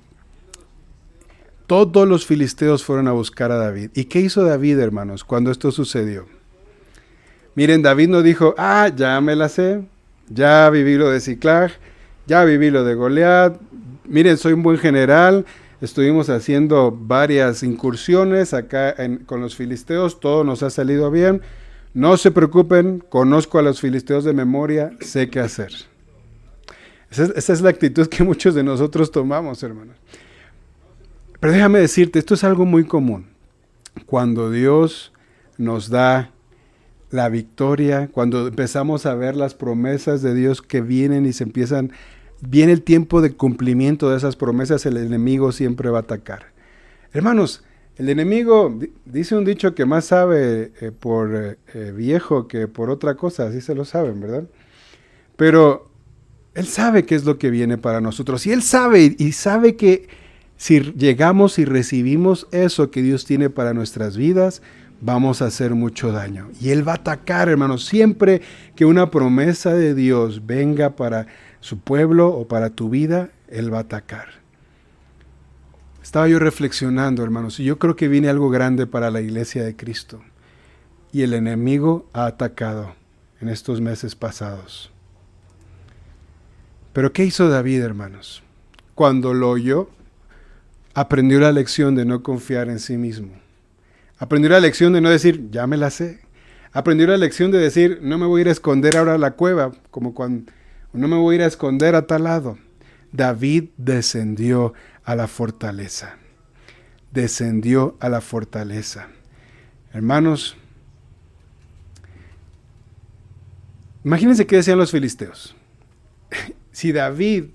A: Todos los filisteos fueron a buscar a David. ¿Y qué hizo David, hermanos, cuando esto sucedió? Miren, David no dijo, ya me la sé, ya viví lo de Siclag, ya viví lo de Goliat, miren, soy un buen general, estuvimos haciendo varias incursiones acá con los filisteos, todo nos ha salido bien, no se preocupen, conozco a los filisteos de memoria, sé qué hacer. Esa es la actitud que muchos de nosotros tomamos, hermanos. Pero déjame decirte, esto es algo muy común. Cuando Dios nos da la victoria, cuando empezamos a ver las promesas de Dios que vienen y viene el tiempo de cumplimiento de esas promesas, el enemigo siempre va a atacar. Hermanos, el enemigo dice un dicho que más sabe por viejo que por otra cosa, así se lo saben, ¿verdad? Pero Él sabe qué es lo que viene para nosotros, y Él sabe que si llegamos y recibimos eso que Dios tiene para nuestras vidas, vamos a hacer mucho daño. Y Él va a atacar, hermanos, siempre que una promesa de Dios venga para su pueblo o para tu vida, Él va a atacar. Estaba yo reflexionando, hermanos, y yo creo que viene algo grande para la iglesia de Cristo. Y el enemigo ha atacado en estos meses pasados. Pero ¿qué hizo David, hermanos? Cuando lo oyó, aprendió la lección de no confiar en sí mismo. Aprendió la lección de no decir, ya me la sé. Aprendió la lección de decir, no me voy a ir a esconder ahora a la cueva, como cuando no me voy a ir a esconder a tal lado. David descendió a la fortaleza. Descendió a la fortaleza. Hermanos, imagínense qué decían los filisteos. Si David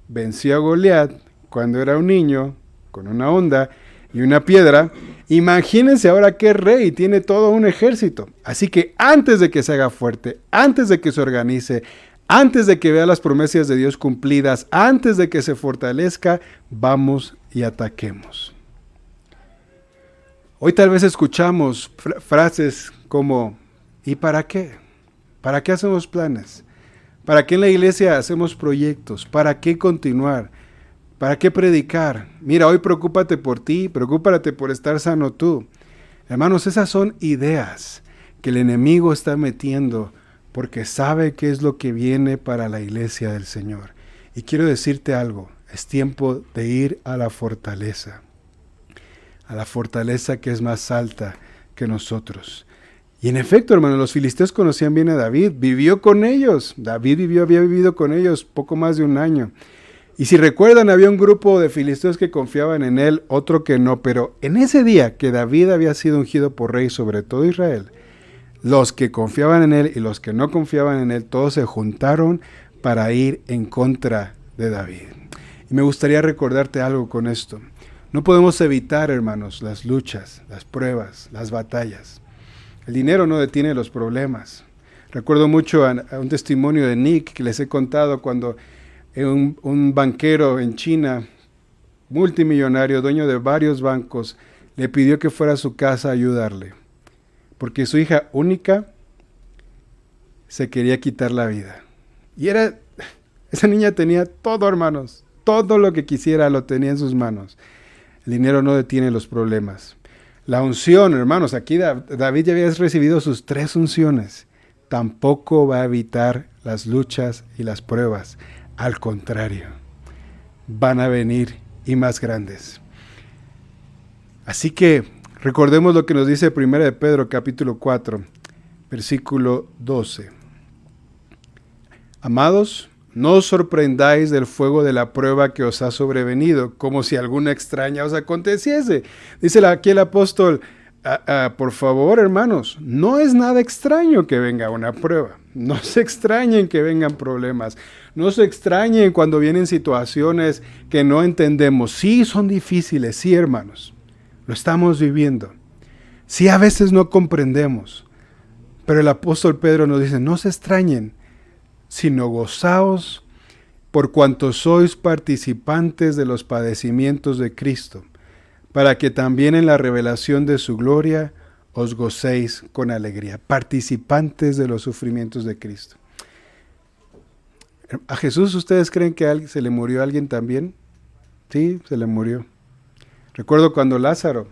A: venció a Goliat cuando era un niño, con una honda y una piedra, imagínense ahora qué rey tiene todo un ejército. Así que antes de que se haga fuerte, antes de que se organice, antes de que vea las promesas de Dios cumplidas, antes de que se fortalezca, vamos y ataquemos. Hoy tal vez escuchamos frases como, ¿y para qué? ¿Para qué hacemos planes? ¿Para qué en la iglesia hacemos proyectos? ¿Para qué continuar? ¿Para qué predicar? Mira, hoy preocúpate por ti, preocúpate por estar sano tú. Hermanos, esas son ideas que el enemigo está metiendo porque sabe qué es lo que viene para la iglesia del Señor. Y quiero decirte algo, es tiempo de ir a la fortaleza que es más alta que nosotros. Y en efecto, hermanos, los filisteos conocían bien a David, vivió con ellos. David había vivido con ellos poco más de un año. Y si recuerdan, había un grupo de filisteos que confiaban en él, otro que no. Pero en ese día que David había sido ungido por rey sobre todo Israel, los que confiaban en él y los que no confiaban en él, todos se juntaron para ir en contra de David. Y me gustaría recordarte algo con esto. No podemos evitar, hermanos, las luchas, las pruebas, las batallas. El dinero no detiene los problemas. Recuerdo mucho a un testimonio de Nick que les he contado cuando un banquero en China, multimillonario, dueño de varios bancos, le pidió que fuera a su casa a ayudarle, porque su hija única se quería quitar la vida. Y esa niña tenía todo, hermanos, todo lo que quisiera lo tenía en sus manos. El dinero no detiene los problemas. La unción, hermanos, aquí David ya había recibido sus 3 unciones. Tampoco va a evitar las luchas y las pruebas. Al contrario, van a venir y más grandes. Así que recordemos lo que nos dice 1 de Pedro capítulo 4, versículo 12. Amados, no os sorprendáis del fuego de la prueba que os ha sobrevenido, como si alguna extraña os aconteciese. Dice aquí el apóstol, por favor, hermanos, no es nada extraño que venga una prueba. No se extrañen que vengan problemas. No se extrañen cuando vienen situaciones que no entendemos. Sí, son difíciles, sí, hermanos. Lo estamos viviendo. Sí, a veces no comprendemos. Pero el apóstol Pedro nos dice, no se extrañen, sino gozaos por cuanto sois participantes de los padecimientos de Cristo, para que también en la revelación de su gloria os gocéis con alegría. Participantes de los sufrimientos de Cristo. ¿A Jesús ustedes creen que se le murió a alguien también? Sí, se le murió. Recuerdo cuando Lázaro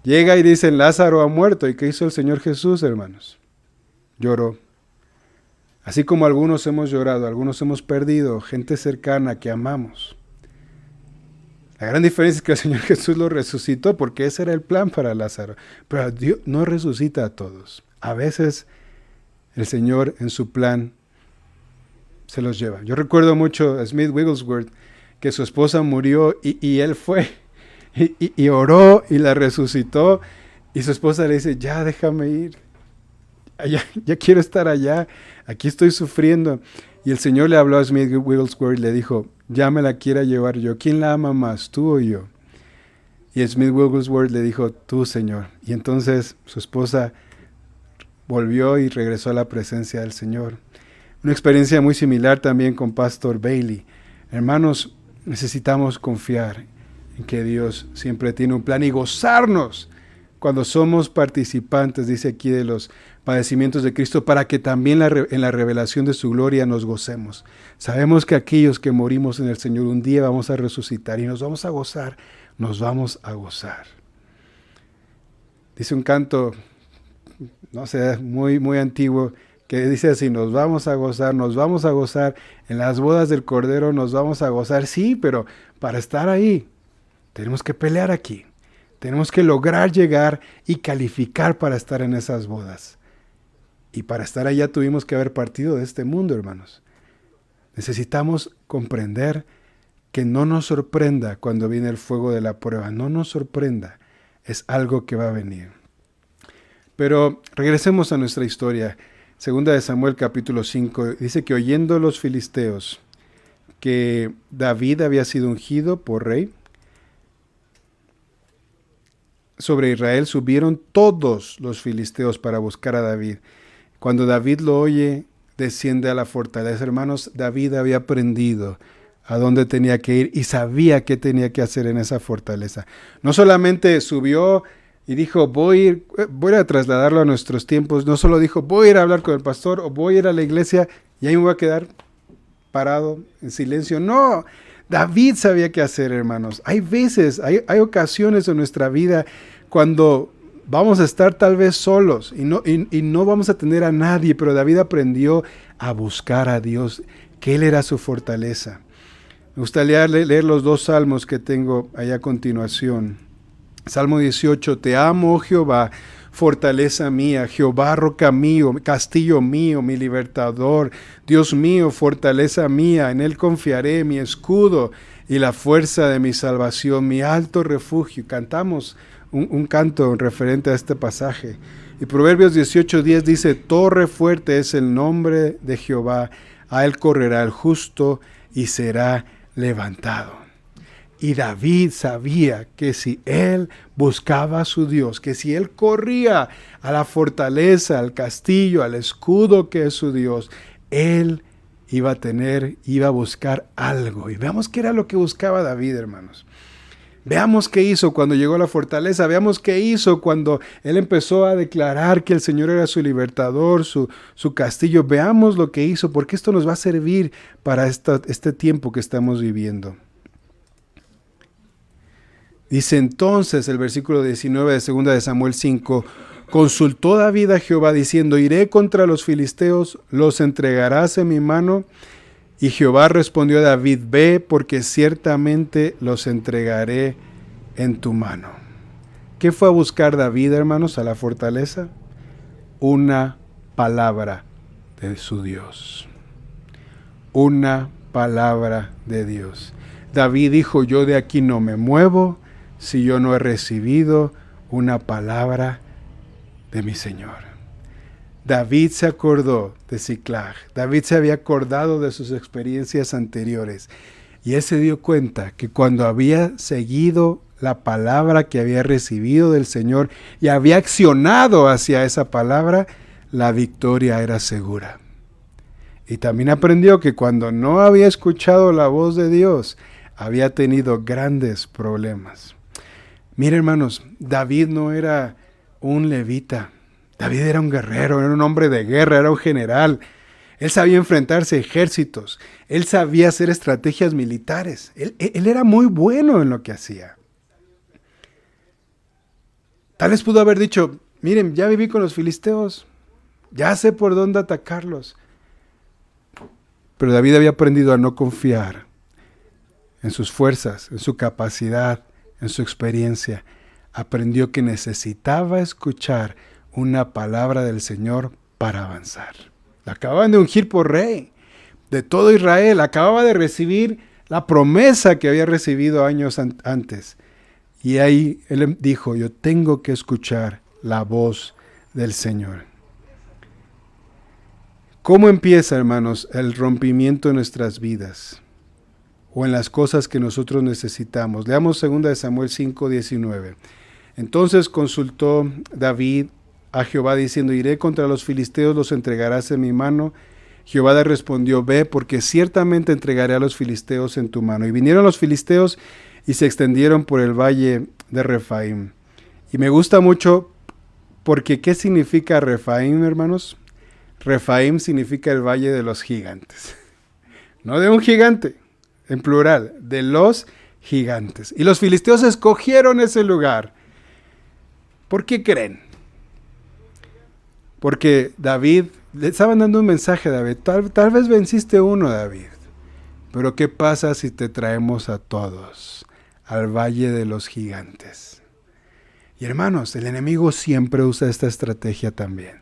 A: llega y dicen, Lázaro ha muerto. ¿Y qué hizo el Señor Jesús, hermanos? Lloró. Así como algunos hemos llorado, algunos hemos perdido gente cercana que amamos. La gran diferencia es que el Señor Jesús lo resucitó porque ese era el plan para Lázaro. Pero Dios no resucita a todos. A veces el Señor en su plan se los lleva. Yo recuerdo mucho a Smith Wigglesworth, que su esposa murió y él fue y oró y la resucitó. Y su esposa le dice, ya déjame ir. Ya quiero estar allá, aquí estoy sufriendo. Y el Señor le habló a Smith Wigglesworth y le dijo, ya me la quiera llevar yo. ¿Quién la ama más, tú o yo? Y Smith Wigglesworth le dijo, tú, Señor. Y entonces su esposa volvió y regresó a la presencia del Señor. Una experiencia muy similar también con Pastor Bailey. Hermanos, necesitamos confiar en que Dios siempre tiene un plan y gozarnos cuando somos participantes, dice aquí, de los padecimientos de Cristo, para que también en la revelación de su gloria nos gocemos. Sabemos que aquellos que morimos en el Señor un día vamos a resucitar y nos vamos a gozar, nos vamos a gozar. Dice un canto, no sé, muy, muy antiguo, que dice así, nos vamos a gozar en las bodas del Cordero, nos vamos a gozar, sí, pero para estar ahí, tenemos que pelear aquí. Tenemos que lograr llegar y calificar para estar en esas bodas. Y para estar allá tuvimos que haber partido de este mundo, hermanos. Necesitamos comprender que no nos sorprenda cuando viene el fuego de la prueba. No nos sorprenda. Es algo que va a venir. Pero regresemos a nuestra historia. Segunda de Samuel capítulo 5 dice que oyendo los filisteos que David había sido ungido por rey sobre Israel, subieron todos los filisteos para buscar a David. Cuando David lo oye, desciende a la fortaleza. Hermanos, David había aprendido a dónde tenía que ir y sabía qué tenía que hacer en esa fortaleza. No solamente subió y dijo, voy a trasladarlo a nuestros tiempos. No solo dijo, voy a ir a hablar con el pastor o voy a ir a la iglesia y ahí me voy a quedar parado en silencio. No, David sabía qué hacer, hermanos. Hay veces, hay ocasiones en nuestra vida cuando vamos a estar tal vez solos y no vamos a tener a nadie, pero David aprendió a buscar a Dios, que Él era su fortaleza. Me gustaría leer los dos salmos que tengo allá a continuación. Salmo 18, te amo, oh Jehová, fortaleza mía, Jehová, roca mío, castillo mío, mi libertador, Dios mío, fortaleza mía, en Él confiaré, mi escudo y la fuerza de mi salvación, mi alto refugio. Cantamos un canto referente a este pasaje. Y Proverbios 18:10 dice, torre fuerte es el nombre de Jehová, a Él correrá el justo y será levantado. Y David sabía que si él buscaba a su Dios, que si él corría a la fortaleza, al castillo, al escudo que es su Dios, él iba a buscar algo. Y veamos qué era lo que buscaba David, hermanos. Veamos qué hizo cuando llegó a la fortaleza, veamos qué hizo cuando él empezó a declarar que el Señor era su libertador, su castillo. Veamos lo que hizo, porque esto nos va a servir para este tiempo que estamos viviendo. Dice entonces el versículo 19 de 2 de Samuel 5, consultó David a Jehová diciendo, iré contra los filisteos, los entregarás en mi mano. Y Jehová respondió a David, ve, porque ciertamente los entregaré en tu mano. ¿Qué fue a buscar David, hermanos, a la fortaleza? Una palabra de su Dios. Una palabra de Dios. David dijo, yo de aquí no me muevo si yo no he recibido una palabra de mi Señor. David se acordó de Siclag. David se había acordado de sus experiencias anteriores. Y él se dio cuenta que cuando había seguido la palabra que había recibido del Señor y había accionado hacia esa palabra, la victoria era segura. Y también aprendió que cuando no había escuchado la voz de Dios, había tenido grandes problemas. Mire, hermanos, David no era un levita. David era un guerrero, era un hombre de guerra, era un general. Él sabía enfrentarse a ejércitos. Él sabía hacer estrategias militares. Él era muy bueno en lo que hacía. Tal vez pudo haber dicho, miren, ya viví con los filisteos. Ya sé por dónde atacarlos. Pero David había aprendido a no confiar en sus fuerzas, en su capacidad, en su experiencia. Aprendió que necesitaba escuchar una palabra del Señor para avanzar. La acababan de ungir por rey de todo Israel. Acababa de recibir la promesa que había recibido años antes. Y ahí él dijo, yo tengo que escuchar la voz del Señor. ¿Cómo empieza, hermanos, el rompimiento en nuestras vidas o en las cosas que nosotros necesitamos? Leamos 2 de Samuel 5:19. Entonces consultó David a Jehová diciendo, iré contra los filisteos, los entregarás en mi mano. Jehová le respondió, ve, porque ciertamente entregaré a los filisteos en tu mano. Y vinieron los filisteos y se extendieron por el valle de Refaim. Y me gusta mucho porque ¿qué significa Refaim, hermanos? Refaim significa el valle de los gigantes. No de un gigante, en plural, de los gigantes. Y los filisteos escogieron ese lugar. ¿Por qué creen? Porque David, le estaban dando un mensaje a David. Tal vez venciste uno, David. Pero ¿qué pasa si te traemos a todos al valle de los gigantes? Y hermanos, el enemigo siempre usa esta estrategia también.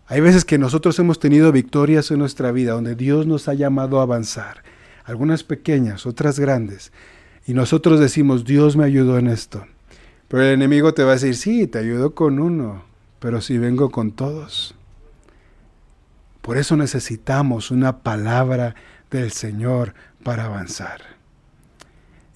A: Hay veces que nosotros hemos tenido victorias en nuestra vida donde Dios nos ha llamado a avanzar. Algunas pequeñas, otras grandes. Y nosotros decimos, Dios me ayudó en esto. Pero el enemigo te va a decir, sí, te ayudó con uno. pero si vengo con todos. Por eso necesitamos una palabra del Señor para avanzar.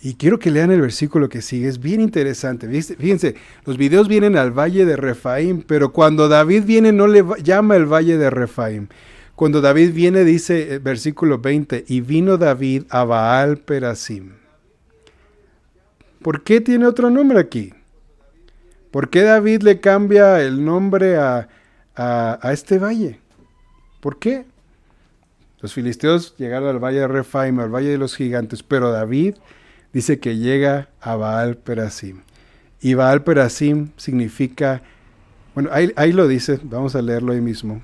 A: Y quiero que lean el versículo que sigue, es bien interesante. Fíjense, los videos vienen al valle de Refaim, pero cuando David viene no le llama el valle de Refaim. Cuando David viene dice, versículo 20, y vino David a Baal Perasim. ¿Por qué tiene otro nombre aquí? ¿Por qué David le cambia el nombre a este valle? ¿Por qué? Los filisteos llegaron al valle de Refaim, al valle de los gigantes, pero David dice que llega a Baal Perasim. Y Baal Perasim significa, bueno, ahí lo dice, vamos a leerlo ahí mismo.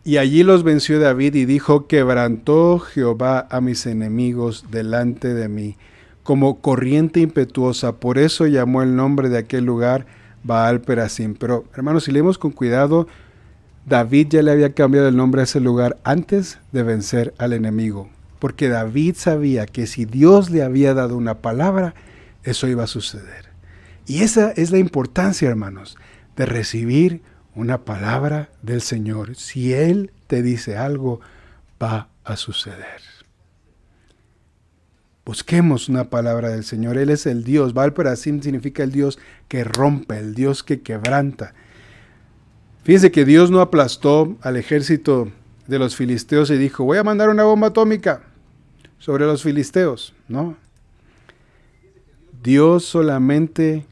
A: Y allí los venció David y dijo, quebrantó Jehová a mis enemigos delante de mí, como corriente impetuosa. Por eso llamó el nombre de aquel lugar Baal Perasim. Pero, hermanos, si leemos con cuidado, David ya le había cambiado el nombre a ese lugar antes de vencer al enemigo. Porque David sabía que si Dios le había dado una palabra, eso iba a suceder. Y esa es la importancia, hermanos, de recibir una palabra del Señor. Si Él te dice algo, va a suceder. Busquemos una palabra del Señor. Él es el Dios. Baal Perasim significa el Dios que rompe, el Dios que quebranta. Fíjense que Dios no aplastó al ejército de los filisteos y dijo, voy a mandar una bomba atómica sobre los filisteos. No. Dios solamente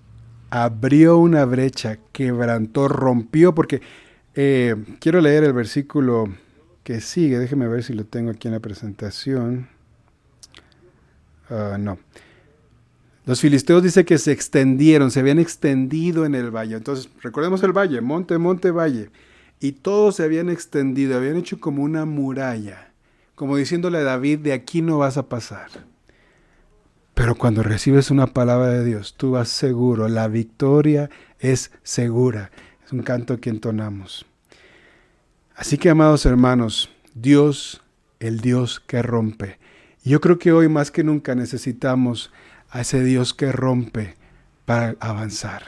A: abrió una brecha, quebrantó, rompió, porque quiero leer el versículo que sigue. Déjeme ver si lo tengo aquí en la presentación. No. Los filisteos dice que se extendieron, se habían extendido en el valle. Entonces, recordemos el valle, monte, valle. Y todos se habían extendido, habían hecho como una muralla, como diciéndole a David, de aquí no vas a pasar. Pero cuando recibes una palabra de Dios, tú vas seguro, la victoria es segura. Es un canto que entonamos. Así que, amados hermanos, Dios, el Dios que rompe. Y yo creo que hoy más que nunca necesitamos a ese Dios que rompe para avanzar.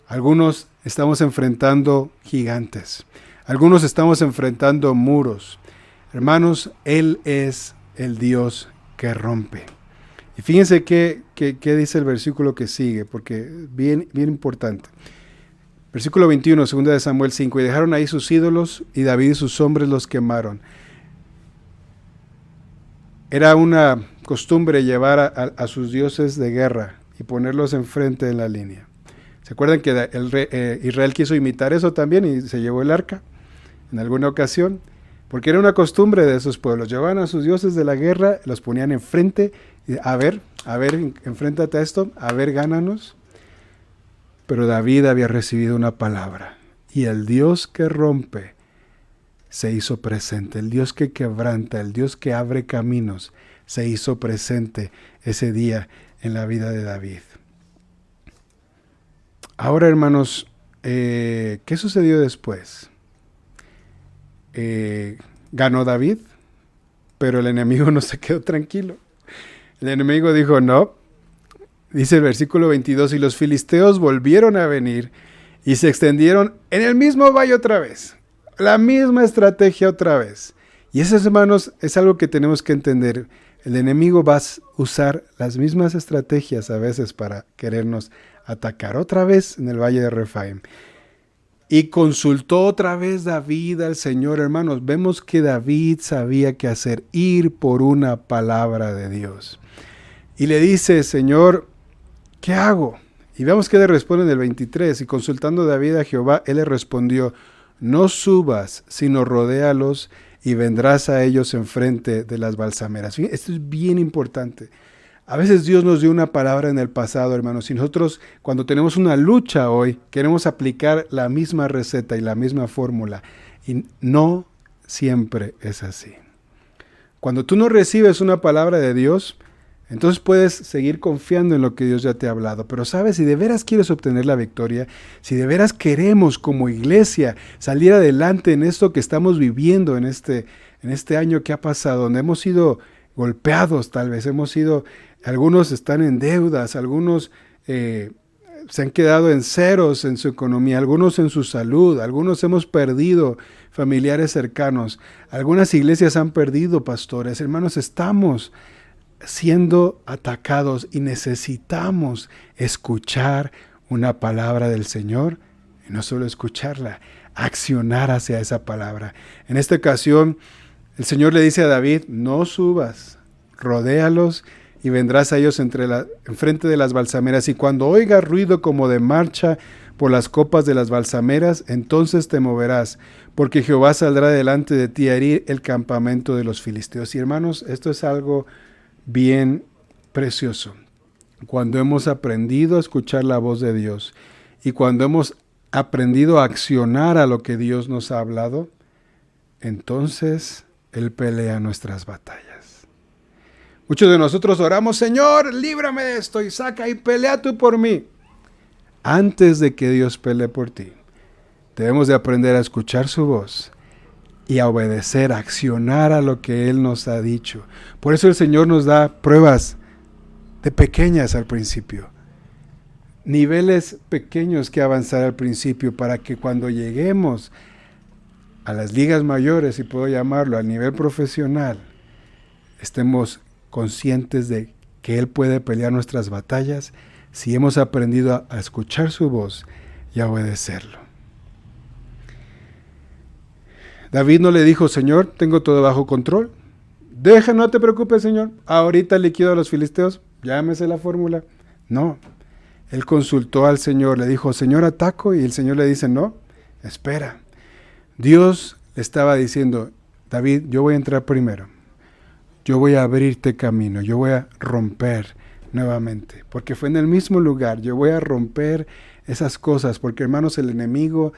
A: Algunos estamos enfrentando gigantes. Algunos estamos enfrentando muros. Hermanos, Él es el Dios que rompe. Y fíjense qué dice el versículo que sigue, porque bien importante. Versículo 21, 2 de Samuel 5. Y dejaron ahí sus ídolos, y David y sus hombres los quemaron. Era una costumbre llevar a sus dioses de guerra y ponerlos enfrente de la línea. ¿Se acuerdan que Israel quiso imitar eso también y se llevó el arca en alguna ocasión? Porque era una costumbre de esos pueblos. Llevaban a sus dioses de la guerra, los ponían enfrente. Y, a ver, enfréntate a esto, a ver, gánanos. Pero David había recibido una palabra. Y el Dios que rompe se hizo presente. El Dios que quebranta, el Dios que abre caminos, se hizo presente ese día en la vida de David. Ahora, hermanos, ¿qué sucedió después? Ganó David, pero el enemigo no se quedó tranquilo. El enemigo dijo, no. Dice el versículo 22, y los filisteos volvieron a venir y se extendieron en el mismo valle otra vez. La misma estrategia otra vez. Y eso, hermanos, es algo que tenemos que entender. El enemigo va a usar las mismas estrategias a veces para querernos atacar. Otra vez en el valle de Refaim. Y consultó otra vez David al Señor, hermanos. Vemos que David sabía qué hacer, ir por una palabra de Dios. Y le dice, Señor, ¿qué hago? Y vemos que le responde en el 23. Y consultando David a Jehová, él le respondió, no subas, sino rodéalos y vendrás a ellos enfrente de las balsameras. Esto es bien importante. A veces Dios nos dio una palabra en el pasado, hermanos, y nosotros cuando tenemos una lucha hoy, queremos aplicar la misma receta y la misma fórmula. Y no siempre es así. Cuando tú no recibes una palabra de Dios, entonces puedes seguir confiando en lo que Dios ya te ha hablado. Pero sabes, si de veras quieres obtener la victoria, si de veras queremos como iglesia salir adelante en esto que estamos viviendo en este año que ha pasado, donde hemos sido golpeados tal vez, algunos están en deudas, algunos se han quedado en ceros en su economía, algunos en su salud, algunos hemos perdido familiares cercanos, algunas iglesias han perdido pastores. Hermanos, estamos siendo atacados y necesitamos escuchar una palabra del Señor y no solo escucharla, accionar hacia esa palabra. En esta ocasión, el Señor le dice a David, no subas, rodéalos y vendrás a ellos enfrente de las balsameras, y cuando oigas ruido como de marcha por las copas de las balsameras, entonces te moverás, porque Jehová saldrá delante de ti a herir el campamento de los filisteos. Y hermanos, esto es algo bien precioso. Cuando hemos aprendido a escuchar la voz de Dios y cuando hemos aprendido a accionar a lo que Dios nos ha hablado, entonces Él pelea nuestras batallas. Muchos de nosotros oramos, Señor, líbrame de esto, y saca y pelea tú por mí. Antes de que Dios pelee por ti, debemos de aprender a escuchar su voz y a obedecer, a accionar a lo que Él nos ha dicho. Por eso el Señor nos da pruebas de pequeñas al principio, niveles pequeños que avanzar al principio, para que cuando lleguemos a las ligas mayores, si puedo llamarlo, al nivel profesional, estemos conscientes de que Él puede pelear nuestras batallas si hemos aprendido a escuchar su voz y a obedecerlo. David no le dijo, Señor, tengo todo bajo control. No te preocupes, Señor, ahorita liquido a los filisteos, llámese la fórmula. No, él consultó al Señor, le dijo, Señor, ataco, y el Señor le dice, no, espera. Dios le estaba diciendo, David, yo voy a entrar primero. Yo voy a abrirte camino, yo voy a romper nuevamente, porque fue en el mismo lugar, yo voy a romper esas cosas, porque hermanos, el enemigo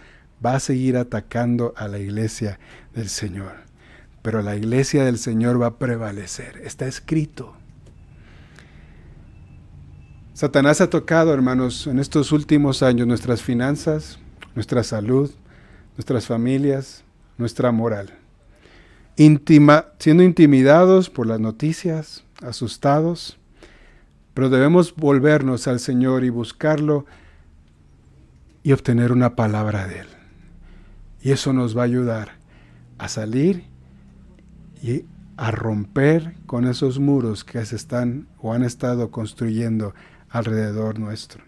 A: va a seguir atacando a la iglesia del Señor, pero la iglesia del Señor va a prevalecer, está escrito. Satanás ha tocado, hermanos, en estos últimos años nuestras finanzas, nuestra salud, nuestras familias, nuestra moral. Siendo intimidados por las noticias, asustados, pero debemos volvernos al Señor y buscarlo y obtener una palabra de Él. Y eso nos va a ayudar a salir y a romper con esos muros que se están o han estado construyendo alrededor nuestro.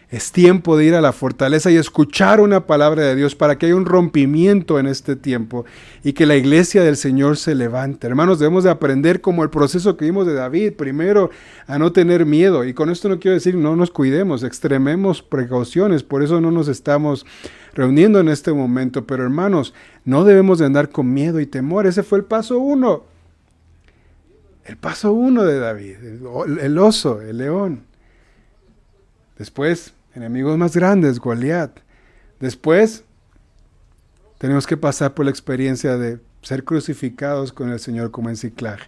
A: Es tiempo de ir a la fortaleza y escuchar una palabra de Dios para que haya un rompimiento en este tiempo y que la iglesia del Señor se levante. Hermanos, debemos de aprender como el proceso que vimos de David, primero a no tener miedo. Y con esto no quiero decir no nos cuidemos, extrememos precauciones, por eso no nos estamos reuniendo en este momento. Pero hermanos, no debemos de andar con miedo y temor. Ese fue el paso 1. El paso 1 de David, el oso, el león. Después, enemigos más grandes, Goliat. Después, tenemos que pasar por la experiencia de ser crucificados con el Señor como en Ziklag.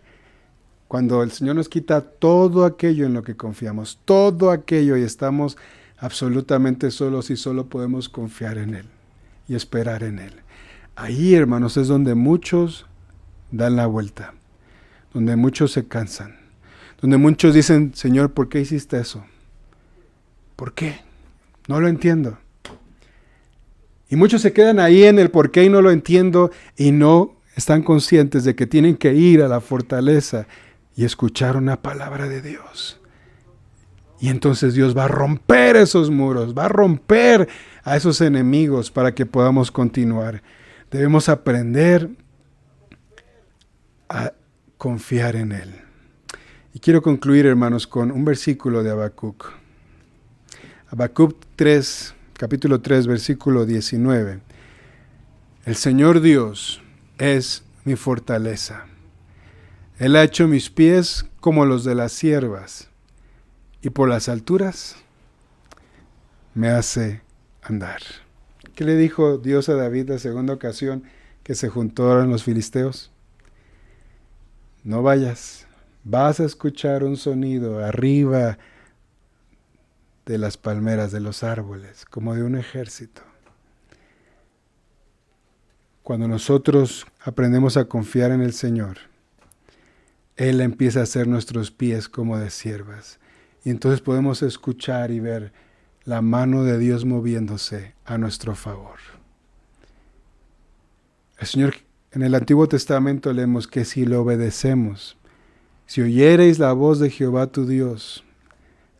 A: Cuando el Señor nos quita todo aquello en lo que confiamos, todo aquello, y estamos absolutamente solos y solo podemos confiar en Él y esperar en Él. Ahí, hermanos, es donde muchos dan la vuelta, donde muchos se cansan, donde muchos dicen, Señor, ¿por qué hiciste eso? ¿Por qué? No lo entiendo. Y muchos se quedan ahí en el por qué y no lo entiendo y no están conscientes de que tienen que ir a la fortaleza y escuchar una palabra de Dios. Y entonces Dios va a romper esos muros, va a romper a esos enemigos para que podamos continuar. Debemos aprender a confiar en Él. Y quiero concluir, hermanos, con un versículo de Habacuc. Habacuc 3, capítulo 3, versículo 19. El Señor Dios es mi fortaleza. Él ha hecho mis pies como los de las ciervas, y por las alturas me hace andar. ¿Qué le dijo Dios a David la segunda ocasión que se juntaron los filisteos? No vayas, vas a escuchar un sonido arriba de las palmeras, de los árboles, como de un ejército. Cuando nosotros aprendemos a confiar en el Señor, Él empieza a hacer nuestros pies como de ciervas. Y entonces podemos escuchar y ver la mano de Dios moviéndose a nuestro favor. El Señor, en el Antiguo Testamento leemos que si lo obedecemos, si oyereis la voz de Jehová tu Dios,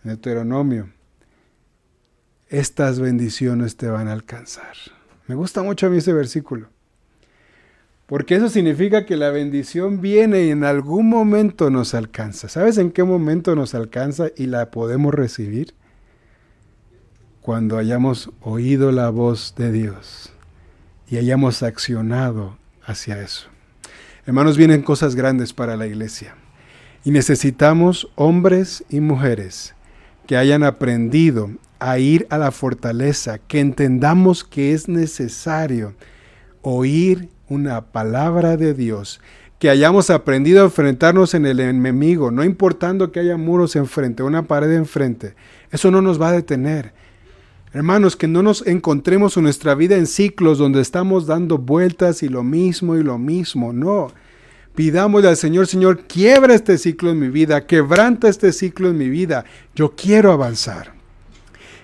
A: en Deuteronomio, estas bendiciones te van a alcanzar. Me gusta mucho a mí ese versículo, porque eso significa que la bendición viene y en algún momento nos alcanza. ¿Sabes en qué momento nos alcanza y la podemos recibir? Cuando hayamos oído la voz de Dios y hayamos accionado hacia eso. Hermanos, vienen cosas grandes para la iglesia y necesitamos hombres y mujeres que hayan aprendido a ir a la fortaleza, que entendamos que es necesario oír una palabra de Dios, que hayamos aprendido a enfrentarnos en el enemigo, no importando que haya muros enfrente, una pared enfrente. Eso no nos va a detener. Hermanos, que no nos encontremos en nuestra vida en ciclos donde estamos dando vueltas y lo mismo, no. Pidámosle al Señor, Señor, quiebra este ciclo en mi vida, quebranta este ciclo en mi vida. Yo quiero avanzar.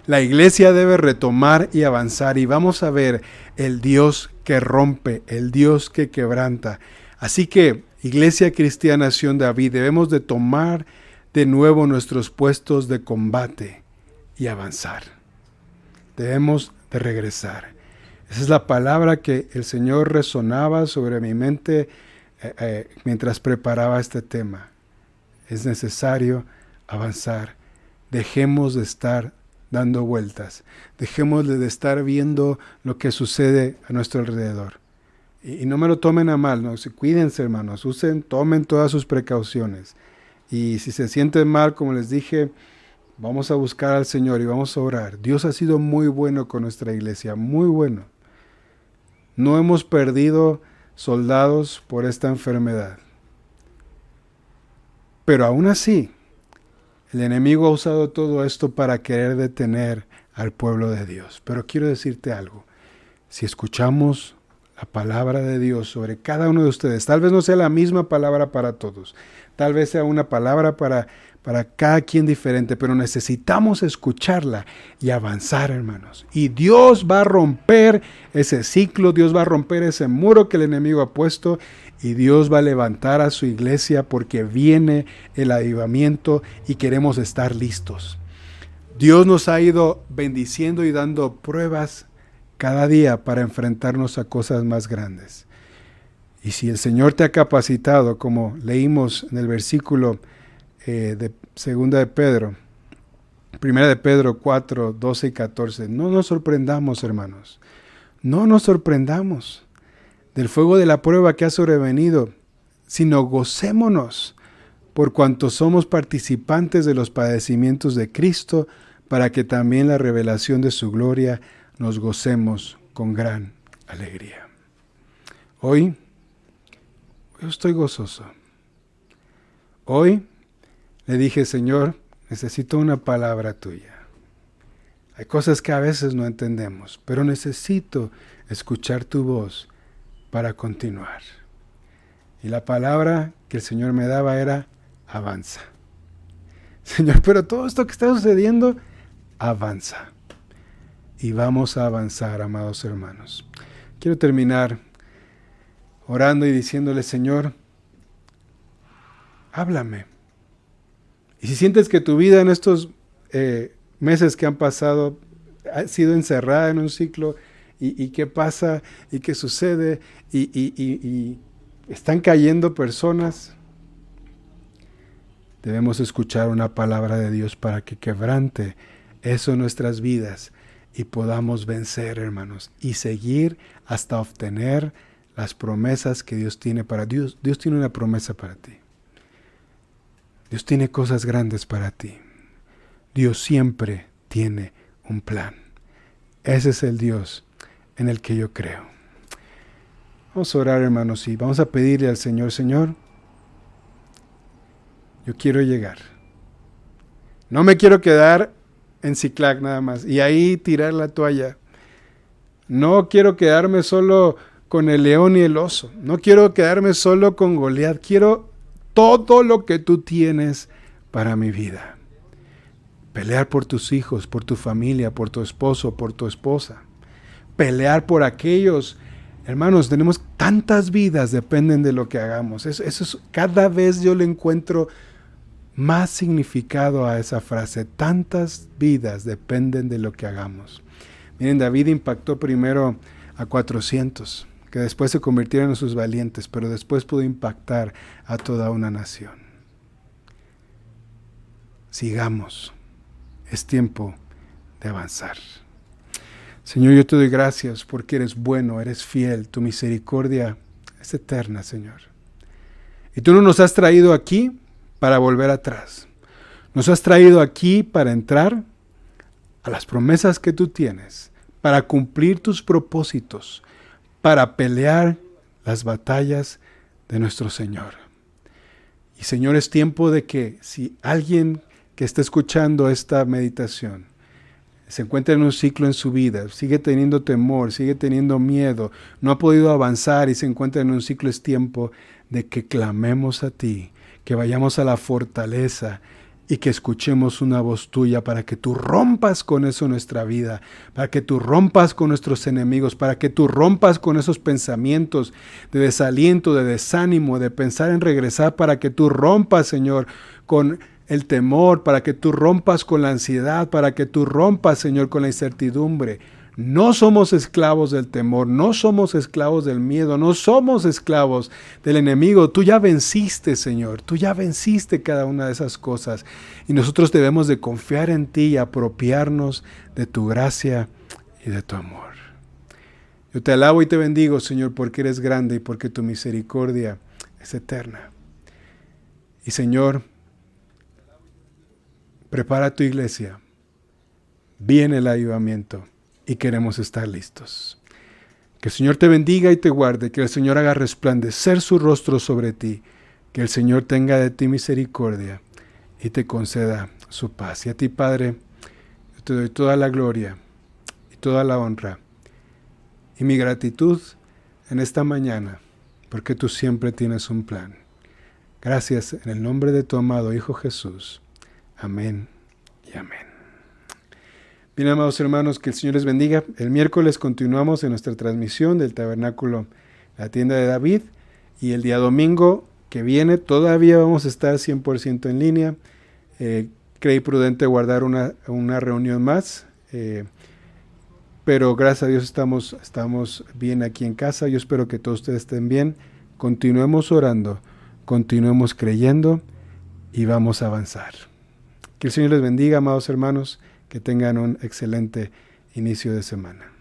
A: La iglesia debe retomar y avanzar y vamos a ver el Dios que rompe, el Dios que quebranta. Así que, Iglesia Cristiana Sion David, debemos de tomar de nuevo nuestros puestos de combate y avanzar. Debemos de regresar. Esa es la palabra que el Señor resonaba sobre mi mente mientras preparaba este tema. Es necesario avanzar. Dejemos de estar dando vueltas. Dejemos de estar viendo lo que sucede a nuestro alrededor. Y no me lo tomen a mal, ¿no? Cuídense, hermanos. Tomen todas sus precauciones. Y si se sienten mal, como les dije, vamos a buscar al Señor y vamos a orar. Dios ha sido muy bueno con nuestra iglesia, muy bueno. No hemos perdido soldados por esta enfermedad. Pero aún así, el enemigo ha usado todo esto para querer detener al pueblo de Dios. Pero quiero decirte algo. Si escuchamos la palabra de Dios sobre cada uno de ustedes, tal vez no sea la misma palabra para todos. Tal vez sea una palabra para cada quien diferente, pero necesitamos escucharla y avanzar, hermanos. Y Dios va a romper ese ciclo, Dios va a romper ese muro que el enemigo ha puesto y Dios va a levantar a su iglesia porque viene el avivamiento y queremos estar listos. Dios nos ha ido bendiciendo y dando pruebas cada día para enfrentarnos a cosas más grandes. Y si el Señor te ha capacitado, como leímos en el versículo de segunda de Pedro, primera de Pedro 4, 12 y 14, no nos sorprendamos, hermanos, no nos sorprendamos del fuego de la prueba que ha sobrevenido, sino gocémonos por cuanto somos participantes de los padecimientos de Cristo, para que también la revelación de su gloria nos gocemos con gran alegría. Hoy yo estoy gozoso. Hoy le dije, Señor, necesito una palabra tuya. Hay cosas que a veces no entendemos, pero necesito escuchar tu voz para continuar. Y la palabra que el Señor me daba era, avanza. Señor, pero todo esto que está sucediendo, avanza. Y vamos a avanzar, amados hermanos. Quiero terminar orando y diciéndole, Señor, háblame. Y si sientes que tu vida en estos meses que han pasado ha sido encerrada en un ciclo, y qué pasa, y qué sucede, y están cayendo personas, debemos escuchar una palabra de Dios para que quebrante eso en nuestras vidas y podamos vencer, hermanos, y seguir hasta obtener las promesas que Dios tiene para Dios. Dios tiene una promesa para ti. Dios tiene cosas grandes para ti. Dios siempre tiene un plan. Ese es el Dios en el que yo creo. Vamos a orar, hermanos, y vamos a pedirle al Señor, Señor, yo quiero llegar. No me quiero quedar en Ciclac nada más y ahí tirar la toalla. No quiero quedarme solo con el león y el oso. No quiero quedarme solo con Goliat. Quiero todo lo que tú tienes para mi vida.
B: Pelear por tus hijos, por tu familia, por tu esposo, por tu esposa. Pelear por aquellos. Hermanos, tenemos tantas vidas, dependen de lo que hagamos. Eso es, cada vez yo le encuentro más significado a esa frase. Tantas vidas dependen de lo que hagamos. Miren, David impactó primero a 400, que después se convirtieron en sus valientes, pero después pudo impactar a toda una nación. Sigamos. Es tiempo de avanzar. Señor, yo te doy gracias porque eres bueno, eres fiel, tu misericordia es eterna, Señor. Y tú no nos has traído aquí para volver atrás. Nos has traído aquí para entrar a las promesas que tú tienes, para cumplir tus propósitos, para pelear las batallas de nuestro Señor. Y Señor, es tiempo de que si alguien que está escuchando esta meditación se encuentra en un ciclo en su vida, sigue teniendo temor, sigue teniendo miedo, no ha podido avanzar y se encuentra en un ciclo, es tiempo de que clamemos a ti, que vayamos a la fortaleza y que escuchemos una voz tuya para que tú rompas con eso nuestra vida, para que tú rompas con nuestros enemigos, para que tú rompas con esos pensamientos de desaliento, de desánimo, de pensar en regresar, para que tú rompas, Señor, con el temor, para que tú rompas con la ansiedad, para que tú rompas, Señor, con la incertidumbre. No somos esclavos del temor, no somos esclavos del miedo, no somos esclavos del enemigo. Tú ya venciste, Señor, tú ya venciste cada una de esas cosas. Y nosotros debemos de confiar en ti y apropiarnos de tu gracia y de tu amor. Yo te alabo y te bendigo, Señor, porque eres grande y porque tu misericordia es eterna. Y Señor, prepara tu iglesia. Viene el avivamiento y queremos estar listos. Que el Señor te bendiga y te guarde, que el Señor haga resplandecer su rostro sobre ti, que el Señor tenga de ti misericordia y te conceda su paz. Y a ti, Padre, yo te doy toda la gloria y toda la honra y mi gratitud en esta mañana, porque tú siempre tienes un plan. Gracias en el nombre de tu amado Hijo Jesús. Amén y amén. Bien, amados hermanos, que el Señor les bendiga. El miércoles continuamos en nuestra transmisión del Tabernáculo, la tienda de David. Y el día domingo que viene todavía vamos a estar 100% en línea. Creí prudente guardar una reunión más. Pero gracias a Dios estamos bien aquí en casa. Yo espero que todos ustedes estén bien. Continuemos orando, continuemos creyendo y vamos a avanzar. Que el Señor les bendiga, amados hermanos, que tengan un excelente inicio de semana.